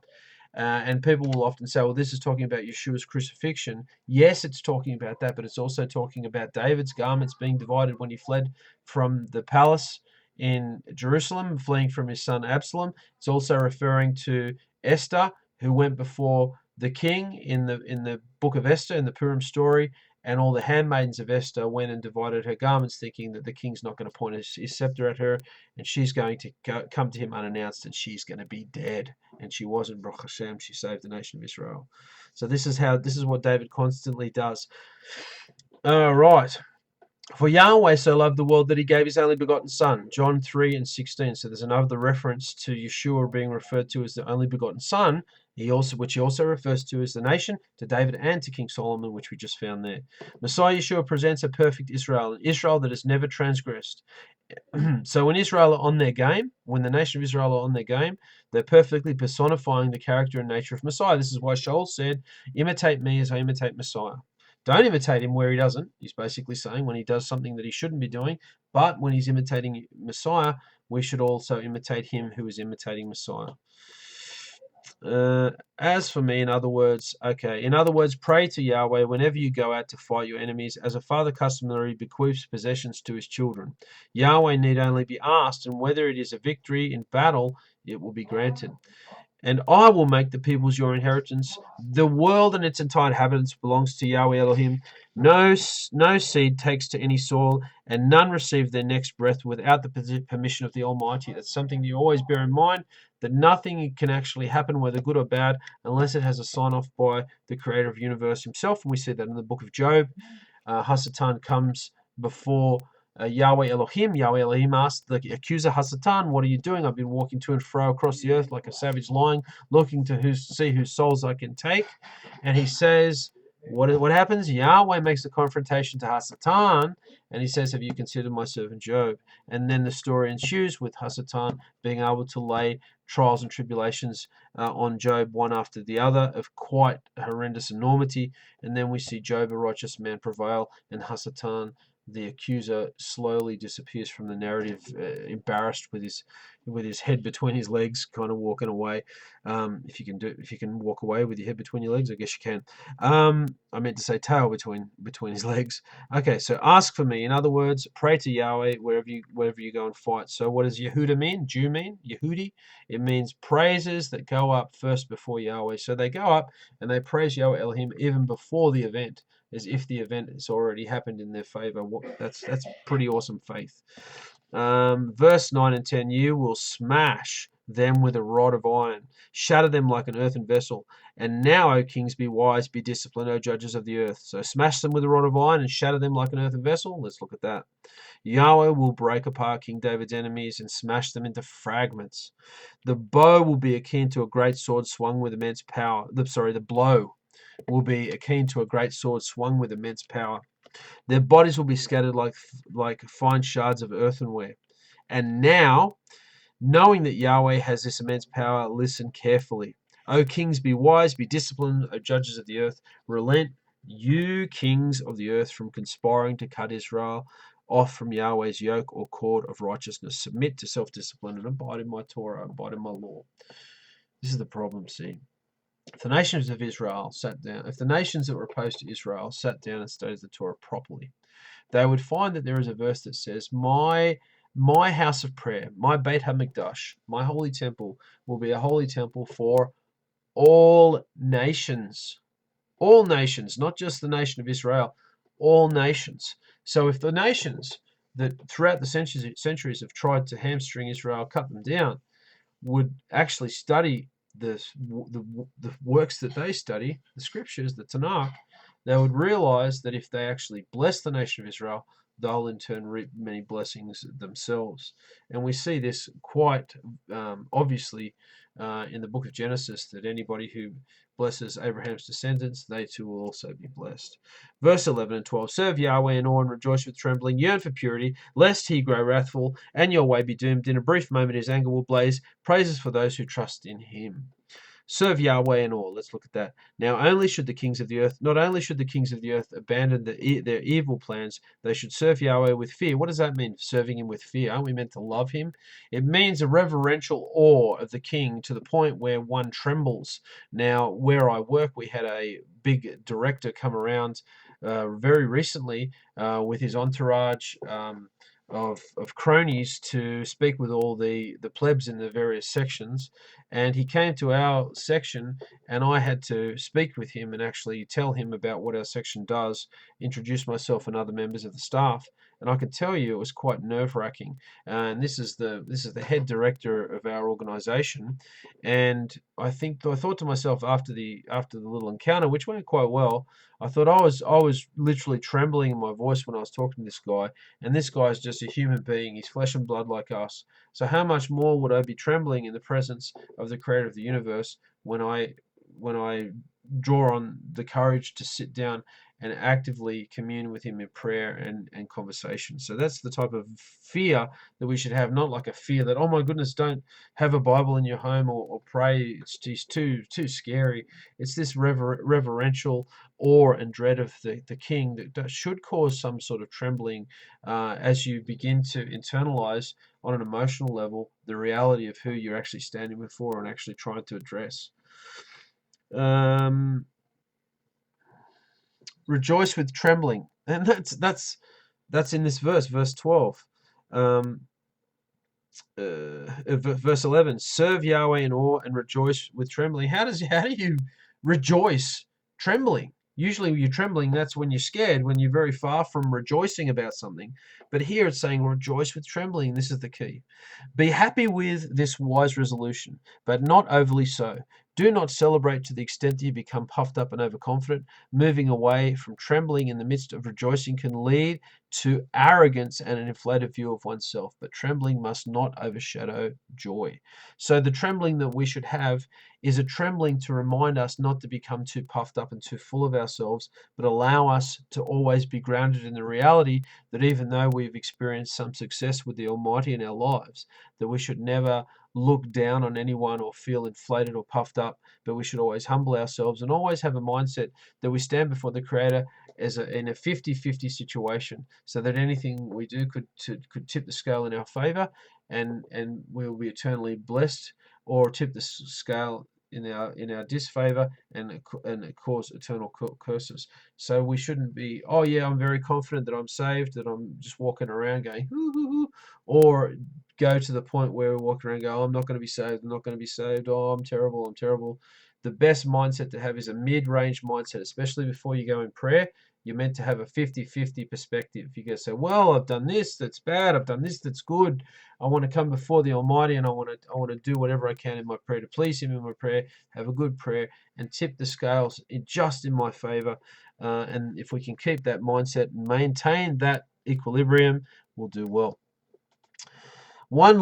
[SPEAKER 1] And people will often say, well, this is talking about Yeshua's crucifixion. Yes, it's talking about that, but it's also talking about David's garments being divided when he fled from the palace in Jerusalem, fleeing from his son Absalom. It's also referring to Esther, who went before the king in the book of Esther, in the Purim story, and all the handmaidens of Esther went and divided her garments, thinking that the king's not going to point his scepter at her, and she's going to come to him unannounced, and she's going to be dead. And she wasn't. Baruch Hashem, she saved the nation of Israel. So this is what David constantly does. All right. For Yahweh so loved the world that he gave his only begotten son, John 3:16. So there's another reference to Yeshua being referred to as the only begotten son, which he also refers to as the nation, to David and to King Solomon, which we just found there. Messiah Yeshua presents a perfect Israel, an Israel that has never transgressed. So when Israel are on their game, when the nation of Israel are on their game, they're perfectly personifying the character and nature of Messiah. This is why Shaul said, imitate me as I imitate Messiah. Don't imitate him where he doesn't. He's basically saying when he does something that he shouldn't be doing, but when he's imitating Messiah, we should also imitate him who is imitating Messiah. As for me, in other words, pray to Yahweh whenever you go out to fight your enemies, as a father customarily bequeaths possessions to his children. Yahweh need only be asked, and whether it is a victory in battle, it will be granted. And I will make the peoples your inheritance. The world and its entire inhabitants belongs to Yahweh Elohim. No seed takes to any soil, and none receive their next breath without the permission of the Almighty. That's something that you always bear in mind, that nothing can actually happen, whether good or bad, unless it has a sign-off by the creator of the universe himself. And we see that in the book of Job. Hasatan comes before Yahweh Elohim. Yahweh Elohim asked the accuser Hasatan, what are you doing? I've been walking to and fro across the earth like a savage lion, looking to see whose souls I can take. And he says, what happens? Yahweh makes the confrontation to Hasatan, and he says, have you considered my servant Job? And then the story ensues with Hasatan being able to lay trials and tribulations on Job one after the other of quite horrendous enormity. And then we see Job, a righteous man, prevail, and Hasatan, the accuser, slowly disappears from the narrative, embarrassed with his head between his legs, kind of walking away. If you can walk away with your head between your legs, I guess you can. I meant to say tail between his legs. Okay, so ask for me. In other words, pray to Yahweh wherever you go and fight. So what does Yehuda mean? Jew mean? Yehudi? It means praises that go up first before Yahweh. So they go up and they praise Yahweh Elohim even before the event, as if the event has already happened in their favor. That's pretty awesome faith. Verse 9 and 10, you will smash them with a rod of iron, shatter them like an earthen vessel. And now, O kings, be wise, be disciplined, O judges of the earth. So smash them with a rod of iron and shatter them like an earthen vessel. Let's look at that. Yahweh will break apart King David's enemies and smash them into fragments. The bow will be akin to a great sword swung with immense power. The blow will be akin to a great sword swung with immense power. Their bodies will be scattered like fine shards of earthenware. And now, knowing that Yahweh has this immense power, listen carefully. O kings, be wise, be disciplined, O judges of the earth. Relent, you kings of the earth, from conspiring to cut Israel off from Yahweh's yoke or cord of righteousness. Submit to self-discipline and abide in my Torah, abide in my law. This is the problem, see. If the nations of Israel sat down, if the nations that were opposed to Israel sat down and studied the Torah properly, they would find that there is a verse that says, my house of prayer, my Beit HaMikdash, my holy temple, will be a holy temple for all nations, not just the nation of Israel, all nations. So if the nations that throughout the centuries have tried to hamstring Israel, cut them down, would actually study the works that they study, the scriptures, the Tanakh, they would realize that if they actually bless the nation of Israel, they'll in turn reap many blessings themselves. And we see this quite obviously in the book of Genesis, that anybody who blesses Abraham's descendants, they too will also be blessed. Verse 11 and 12, serve Yahweh in awe and rejoice with trembling, yearn for purity, lest he grow wrathful, and your way be doomed. In a brief moment his anger will blaze. Praises for those who trust in him. Serve Yahweh in all. Let's look at that. Now, not only should the kings of the earth abandon their evil plans, they should serve Yahweh with fear. What does that mean, serving him with fear? Aren't we meant to love him? It means a reverential awe of the king to the point where one trembles. Now, where I work, we had a big director come around very recently with his entourage. Of cronies to speak with all the plebs in the various sections, and he came to our section, and I had to speak with him and actually tell him about what our section does, introduce myself and other members of the staff. And I can tell you it was quite nerve-wracking. And this is the head director of our organization, and I thought to myself after the little encounter, which went quite well, I thought I was literally trembling in my voice when I was talking to this guy, and this guy is just a human being. He's flesh and blood like us. So how much more would I be trembling in the presence of the creator of the universe when I draw on the courage to sit down and actively commune with him in prayer and conversation. So that's the type of fear that we should have, not like a fear that, oh my goodness, don't have a Bible in your home or pray. It's too scary. It's this reverential awe and dread of the king that should cause some sort of trembling as you begin to internalize on an emotional level the reality of who you're actually standing before and actually trying to address. Rejoice with trembling, and that's in this verse 12. Verse 11, serve Yahweh in awe and rejoice with trembling. How do you rejoice trembling? Usually you're trembling, that's when you're scared, when you're very far from rejoicing about something. But here it's saying rejoice with trembling. This is the key. Be happy with this wise resolution, but not overly so. Do not celebrate to the extent that you become puffed up and overconfident. Moving away from trembling in the midst of rejoicing can lead to arrogance and an inflated view of oneself, but trembling must not overshadow joy. So the trembling that we should have is a trembling to remind us not to become too puffed up and too full of ourselves, but allow us to always be grounded in the reality that even though we've experienced some success with the Almighty in our lives, that we should never look down on anyone or feel inflated or puffed up, but we should always humble ourselves and always have a mindset that we stand before the Creator in a 50-50 situation, so that anything we do could tip the scale in our favor, and we'll be eternally blessed, or tip the scale in our disfavor and cause eternal curses. So we shouldn't be, oh yeah, I'm very confident that I'm saved, that I'm just walking around going hoo, hoo, hoo, or go to the point where we walk around and go, oh, I'm not going to be saved, I'm not going to be saved, oh, I'm terrible, I'm terrible. The best mindset to have is a mid-range mindset, especially before you go in prayer. You're meant to have a 50-50 perspective. You go say, well, I've done this that's bad, I've done this that's good. I want to come before the Almighty, and I want to do whatever I can in my prayer to please Him in my prayer, have a good prayer, and tip the scales just in my favor. And if we can keep that mindset and maintain that equilibrium, we'll do well. One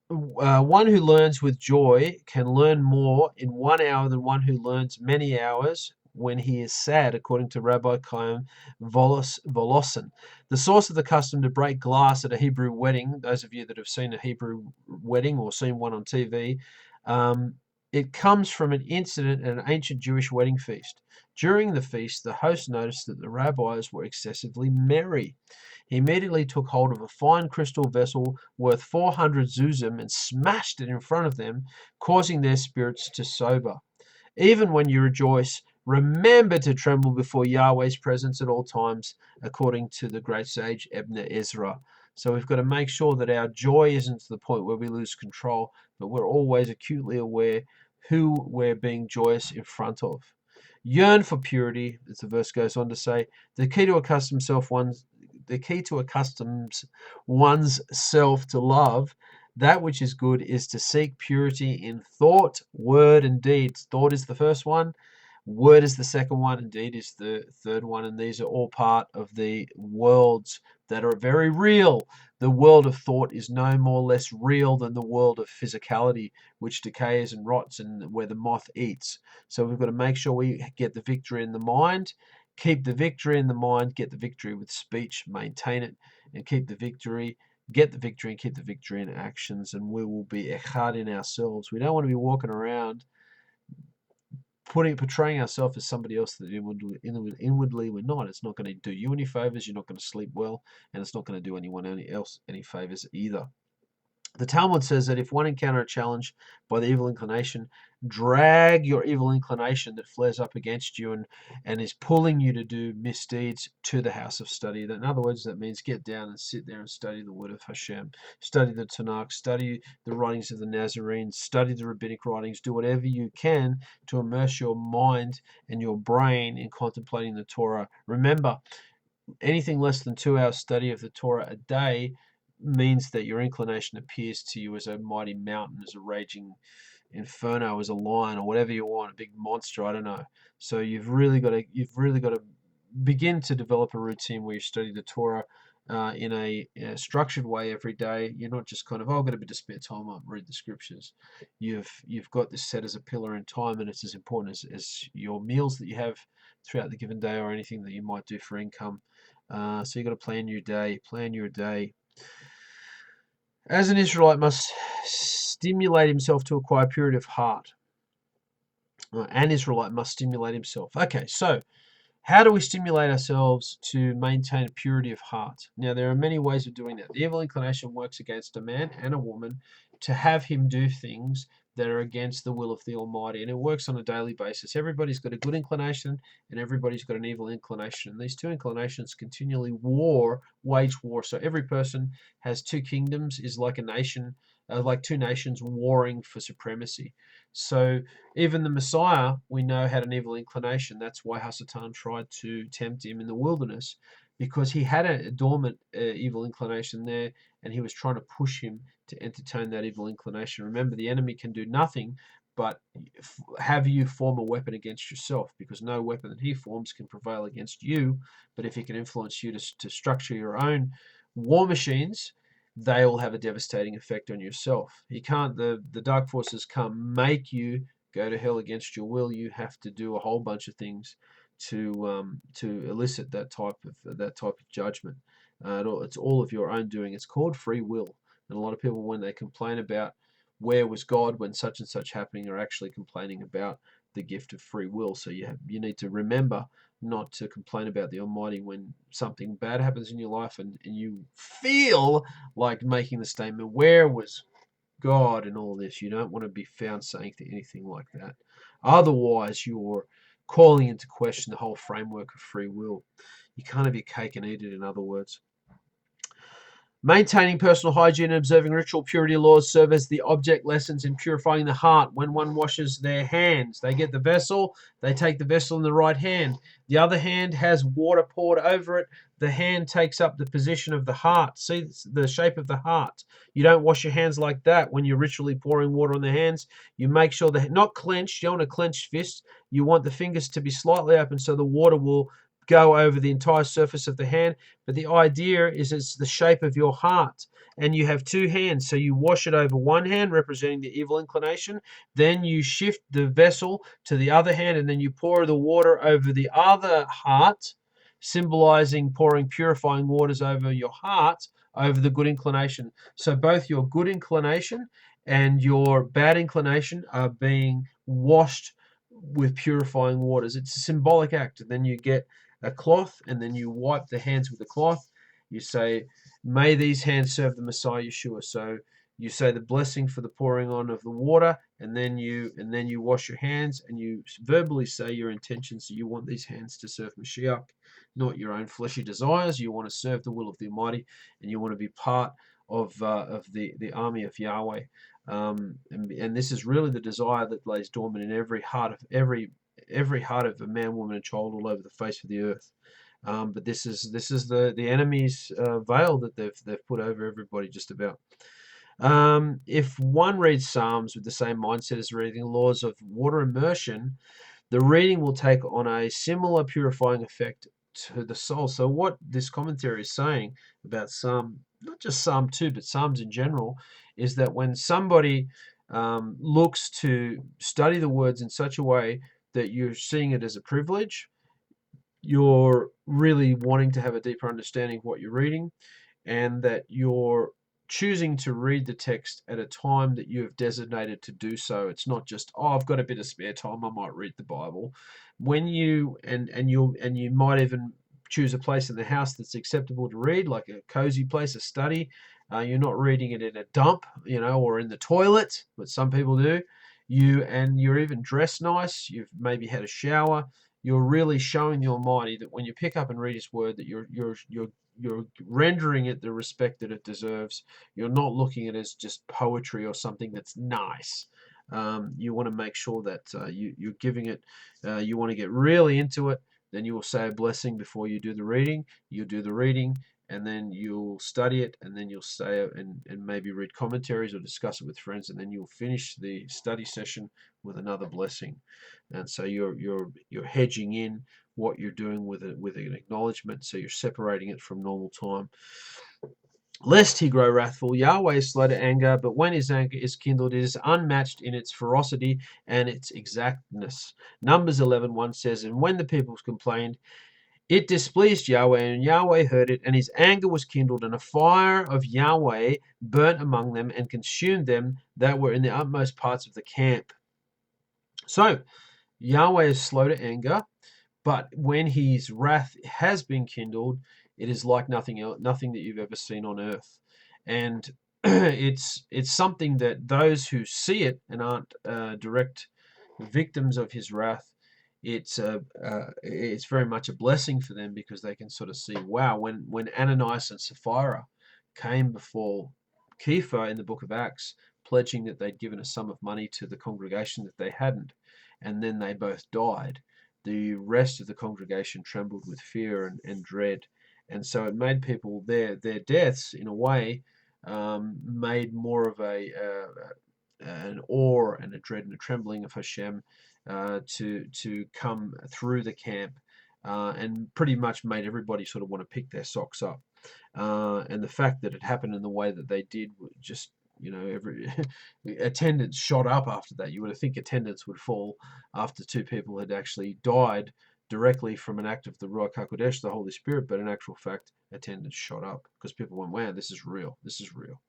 [SPEAKER 1] who learns with joy can learn more in 1 hour than one who learns many hours when he is sad, according to Rabbi Chaim Volosin. The source of the custom to break glass at a Hebrew wedding, those of you that have seen a Hebrew wedding or seen one on TV, it comes from an incident at an ancient Jewish wedding feast. During the feast, the host noticed that the rabbis were excessively merry. He immediately took hold of a fine crystal vessel worth 400 zuzim and smashed it in front of them, causing their spirits to sober. Even when you rejoice, remember to tremble before Yahweh's presence at all times, according to the great sage Ibn Ezra. So we've got to make sure that our joy isn't to the point where we lose control, but we're always acutely aware who we're being joyous in front of. Yearn for purity, as the verse goes on to say. The key to accustom the key to accustoms one's self to love that which is good is to seek purity in thought, word, and deed. Thought is the first one, word is the second one, and deed is the third one. And these are all part of the worlds that are very real. The world of thought is no more less real than the world of physicality, which decays and rots and where the moth eats. So we've got to make sure we get the victory in the mind, keep the victory in the mind, get the victory with speech, maintain it, and keep the victory, get the victory, and keep the victory in actions, and we will be echad in ourselves. We don't want to be walking around portraying ourselves as somebody else that inwardly we're not. It's not going to do you any favors. You're not going to sleep well, and it's not going to do anyone else any favors either. The Talmud says that if one encounter a challenge by the evil inclination, drag your evil inclination that flares up against you and is pulling you to do misdeeds to the house of study. In other words, that means get down and sit there and study the word of Hashem, study the Tanakh, study the writings of the Nazarenes, study the rabbinic writings, do whatever you can to immerse your mind and your brain in contemplating the Torah. Remember, anything less than 2 hours study of the Torah a day means that your inclination appears to you as a mighty mountain, as a raging inferno, as a lion, or whatever you want, a big monster. I don't know. So you've really got to begin to develop a routine where you study the Torah in a structured way every day. You're not just kind of, oh, I've got a bit of spare time, I'll read the scriptures. You've got this set as a pillar in time, and it's as important as your meals that you have throughout the given day or anything that you might do for income. So you've got to plan your day. As an Israelite must stimulate himself to acquire purity of heart. An Israelite must stimulate himself. Okay, so how do we stimulate ourselves to maintain a purity of heart? Now, there are many ways of doing that. The evil inclination works against a man and a woman to have him do things that are against the will of the Almighty, and it works on a daily basis. Everybody's got a good inclination and everybody's got an evil inclination. And these two inclinations continually wage war. So every person has two kingdoms, is like a nation, like two nations warring for supremacy. So even the Messiah, we know, had an evil inclination. That's why Hasatan tried to tempt him in the wilderness, because he had a dormant evil inclination there, and he was trying to push him to entertain that evil inclination. Remember, the enemy can do nothing but have you form a weapon against yourself, because no weapon that he forms can prevail against you. But if he can influence you to structure your own war machines, they will have a devastating effect on yourself. He can't. The dark forces can't make you go to hell against your will. You have to do a whole bunch of things to elicit that type of judgment. It's all of your own doing. It's called free will. And a lot of people, when they complain about where was God when such and such happening, are actually complaining about the gift of free will. So you need to remember not to complain about the Almighty when something bad happens in your life and you feel like making the statement, where was God in all this? You don't want to be found saying anything like that. Otherwise, you're calling into question the whole framework of free will. You can't have your cake and eat it, in other words. Maintaining personal hygiene and observing ritual purity laws serve as the object lessons in purifying the heart. When one washes their hands, they get the vessel, they take the vessel in the right hand. The other hand has water poured over it. The hand takes up the position of the heart. See the shape of the heart. You don't wash your hands like that when you're ritually pouring water on the hands. You make sure they're not clenched. You don't want a clenched fist. You want the fingers to be slightly open so the water will go over the entire surface of the hand. But the idea is it's the shape of your heart, and you have two hands, so you wash it over one hand representing the evil inclination, then you shift the vessel to the other hand, and then you pour the water over the other heart, symbolizing pouring purifying waters over your heart, over the good inclination. So both your good inclination and your bad inclination are being washed with purifying waters. It's a symbolic act. And then you get a cloth, and then you wipe the hands with the cloth. You say, may these hands serve the Messiah Yeshua. So you say the blessing for the pouring on of the water, and then you wash your hands, and you verbally say your intentions. So you want these hands to serve Mashiach, not your own fleshy desires. You want to serve the will of the Almighty, and you want to be part of the army of Yahweh. And this is really the desire that lays dormant in every heart of a man, woman, and child all over the face of the earth. But this is the enemy's veil that they've put over everybody just about. If one reads Psalms with the same mindset as reading laws of water immersion, the reading will take on a similar purifying effect to the soul. So what this commentary is saying about Psalm, not just Psalm 2, but Psalms in general, is that when somebody looks to study the words in such a way that you're seeing it as a privilege, you're really wanting to have a deeper understanding of what you're reading, and that you're choosing to read the text at a time that you have designated to do so. It's not just, oh, I've got a bit of spare time, I might read the Bible. When you and you might even choose a place in the house that's acceptable to read, like a cozy place, a study. You're not reading it in a dump, or in the toilet, but some people do. You're even dressed nice. You've maybe had a shower. You're really showing the Almighty that when you pick up and read His Word, that you're rendering it the respect that it deserves. You're not looking at it as just poetry or something that's nice. You want to make sure that you're giving it, you want to get really into it. Then you will say a blessing before you do the reading. You'll do the reading, and then you'll study it, and then you'll say it, and maybe read commentaries or discuss it with friends, and then you'll finish the study session with another blessing. And so you're hedging in what you're doing with it, with an acknowledgement, so you're separating it from normal time. Lest he grow wrathful, Yahweh is slow to anger, but when his anger is kindled, it is unmatched in its ferocity and its exactness. Numbers 11:1 says, and when the people complained, it displeased Yahweh, and Yahweh heard it, and his anger was kindled, and a fire of Yahweh burnt among them and consumed them that were in the utmost parts of the camp. So Yahweh is slow to anger, but when his wrath has been kindled, it is like nothing else, nothing that you've ever seen on earth. And it's something that those who see it and aren't direct victims of his wrath, it's very much a blessing for them, because they can sort of see, wow, when Ananias and Sapphira came before Kepha in the book of Acts, pledging that they'd given a sum of money to the congregation that they hadn't, and then they both died, the rest of the congregation trembled with fear and dread. And so it made people, their deaths, in a way, made more of an awe and a dread and a trembling of Hashem to come through the camp, and pretty much made everybody sort of want to pick their socks up. And the fact that it happened in the way that they did, just, every attendance shot up after that. You would think attendance would fall after two people had actually died directly from an act of the Ruach HaKodesh, the Holy Spirit, but in actual fact, attendance shot up because people went, wow, this is real. This is real.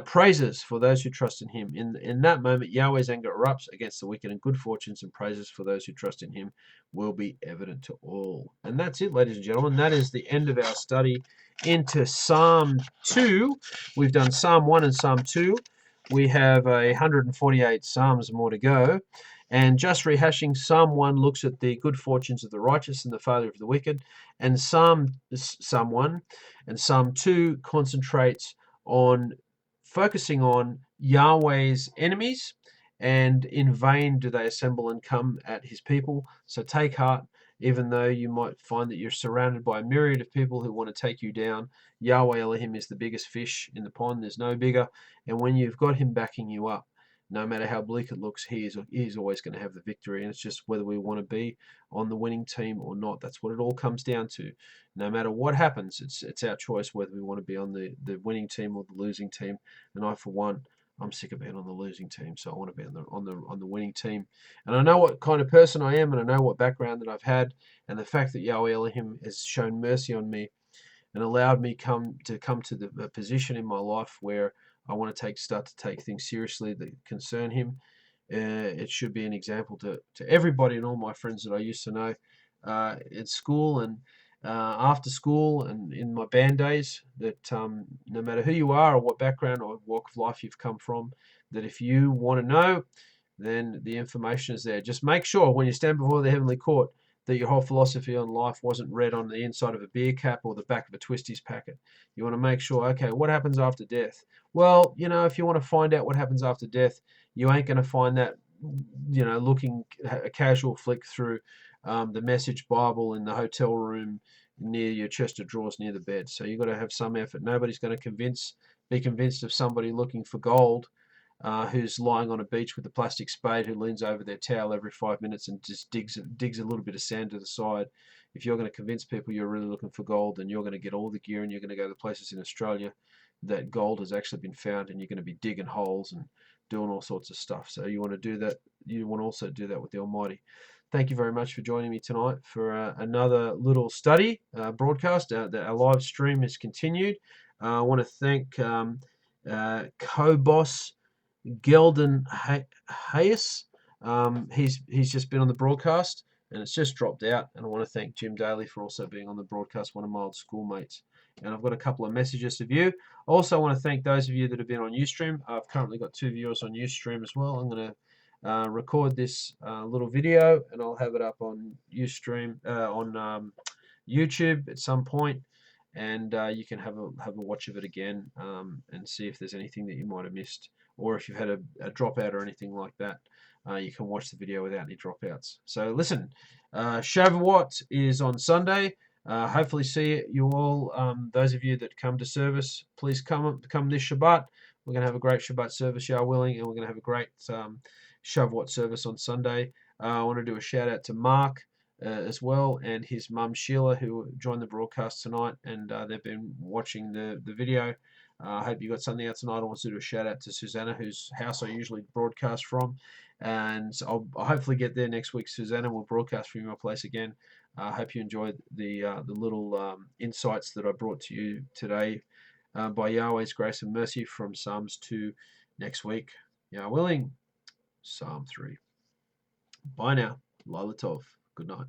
[SPEAKER 1] Praises for those who trust in him. In that moment, Yahweh's anger erupts against the wicked, and good fortunes and praises for those who trust in him will be evident to all. And that's it, ladies and gentlemen. That is the end of our study into Psalm 2. We've done Psalm 1 and Psalm 2. We have 148 Psalms more to go. And just rehashing, Psalm 1 looks at the good fortunes of the righteous and the failure of the wicked. And Psalm 1 and Psalm 2 concentrates on focusing on Yahweh's enemies, and in vain do they assemble and come at his people. So take heart, even though you might find that you're surrounded by a myriad of people who want to take you down. Yahweh Elohim is the biggest fish in the pond, there's no bigger. And when you've got him backing you up, no matter how bleak it looks, he's always going to have the victory. And it's just whether we want to be on the winning team or not. That's what it all comes down to. No matter what happens, it's our choice whether we want to be on the winning team or the losing team. And I, for one, I'm sick of being on the losing team, so I want to be on the winning team. And I know what kind of person I am, and I know what background that I've had, and the fact that Yahweh Elohim has shown mercy on me and allowed me come to the position in my life where I want to start to take things seriously that concern him. It should be an example to everybody and all my friends that I used to know at school and after school and in my band days, that no matter who you are or what background or walk of life you've come from, that if you want to know, then the information is there. Just make sure when you stand before the heavenly court that your whole philosophy on life wasn't read on the inside of a beer cap or the back of a Twisties packet. You want to make sure, okay, what happens after death? Well, if you want to find out what happens after death, you ain't going to find that, looking a casual flick through the Message Bible in the hotel room near your chest of drawers near the bed. So you've got to have some effort. Nobody's going to be convinced of somebody looking for gold who's lying on a beach with a plastic spade, who leans over their towel every 5 minutes and just digs a little bit of sand to the side. If you're going to convince people you're really looking for gold, then you're going to get all the gear and you're going to go to places in Australia that gold has actually been found, and you're going to be digging holes and doing all sorts of stuff. So you want to do that. You want to also do that with the Almighty. Thank you very much for joining me tonight for another little study broadcast. Our live stream is continued. I want to thank co-boss Gelden Hayes. He's just been on the broadcast and it's just dropped out. And I want to thank Jim Daly for also being on the broadcast, one of my old schoolmates. And I've got a couple of messages to view. Also, I want to thank those of you that have been on Ustream. I've currently got 2 viewers on Ustream as well. I'm going to record this little video and I'll have it up on Ustream on YouTube at some point, and you can have a watch of it again and see if there's anything that you might have missed, or if you've had a dropout or anything like that. You can watch the video without any dropouts. So listen, Shavuot is on Sunday. Hopefully see you all. Those of you that come to service, please come this Shabbat. We're going to have a great Shabbat service, Yah willing, and we're going to have a great Shavuot service on Sunday. I want to do a shout out to Mark as well, and his mum Sheila, who joined the broadcast tonight, and they've been watching the video. I hope you got something out tonight. I want to do a shout out to Susanna, whose house I usually broadcast from, and I'll hopefully get there next week. Susanna will broadcast from your place again. I hope you enjoyed the little insights that I brought to you today by Yahweh's grace and mercy from Psalms 2 next week. Yah willing, Psalm 3. Bye now. Lila Tov. Good night.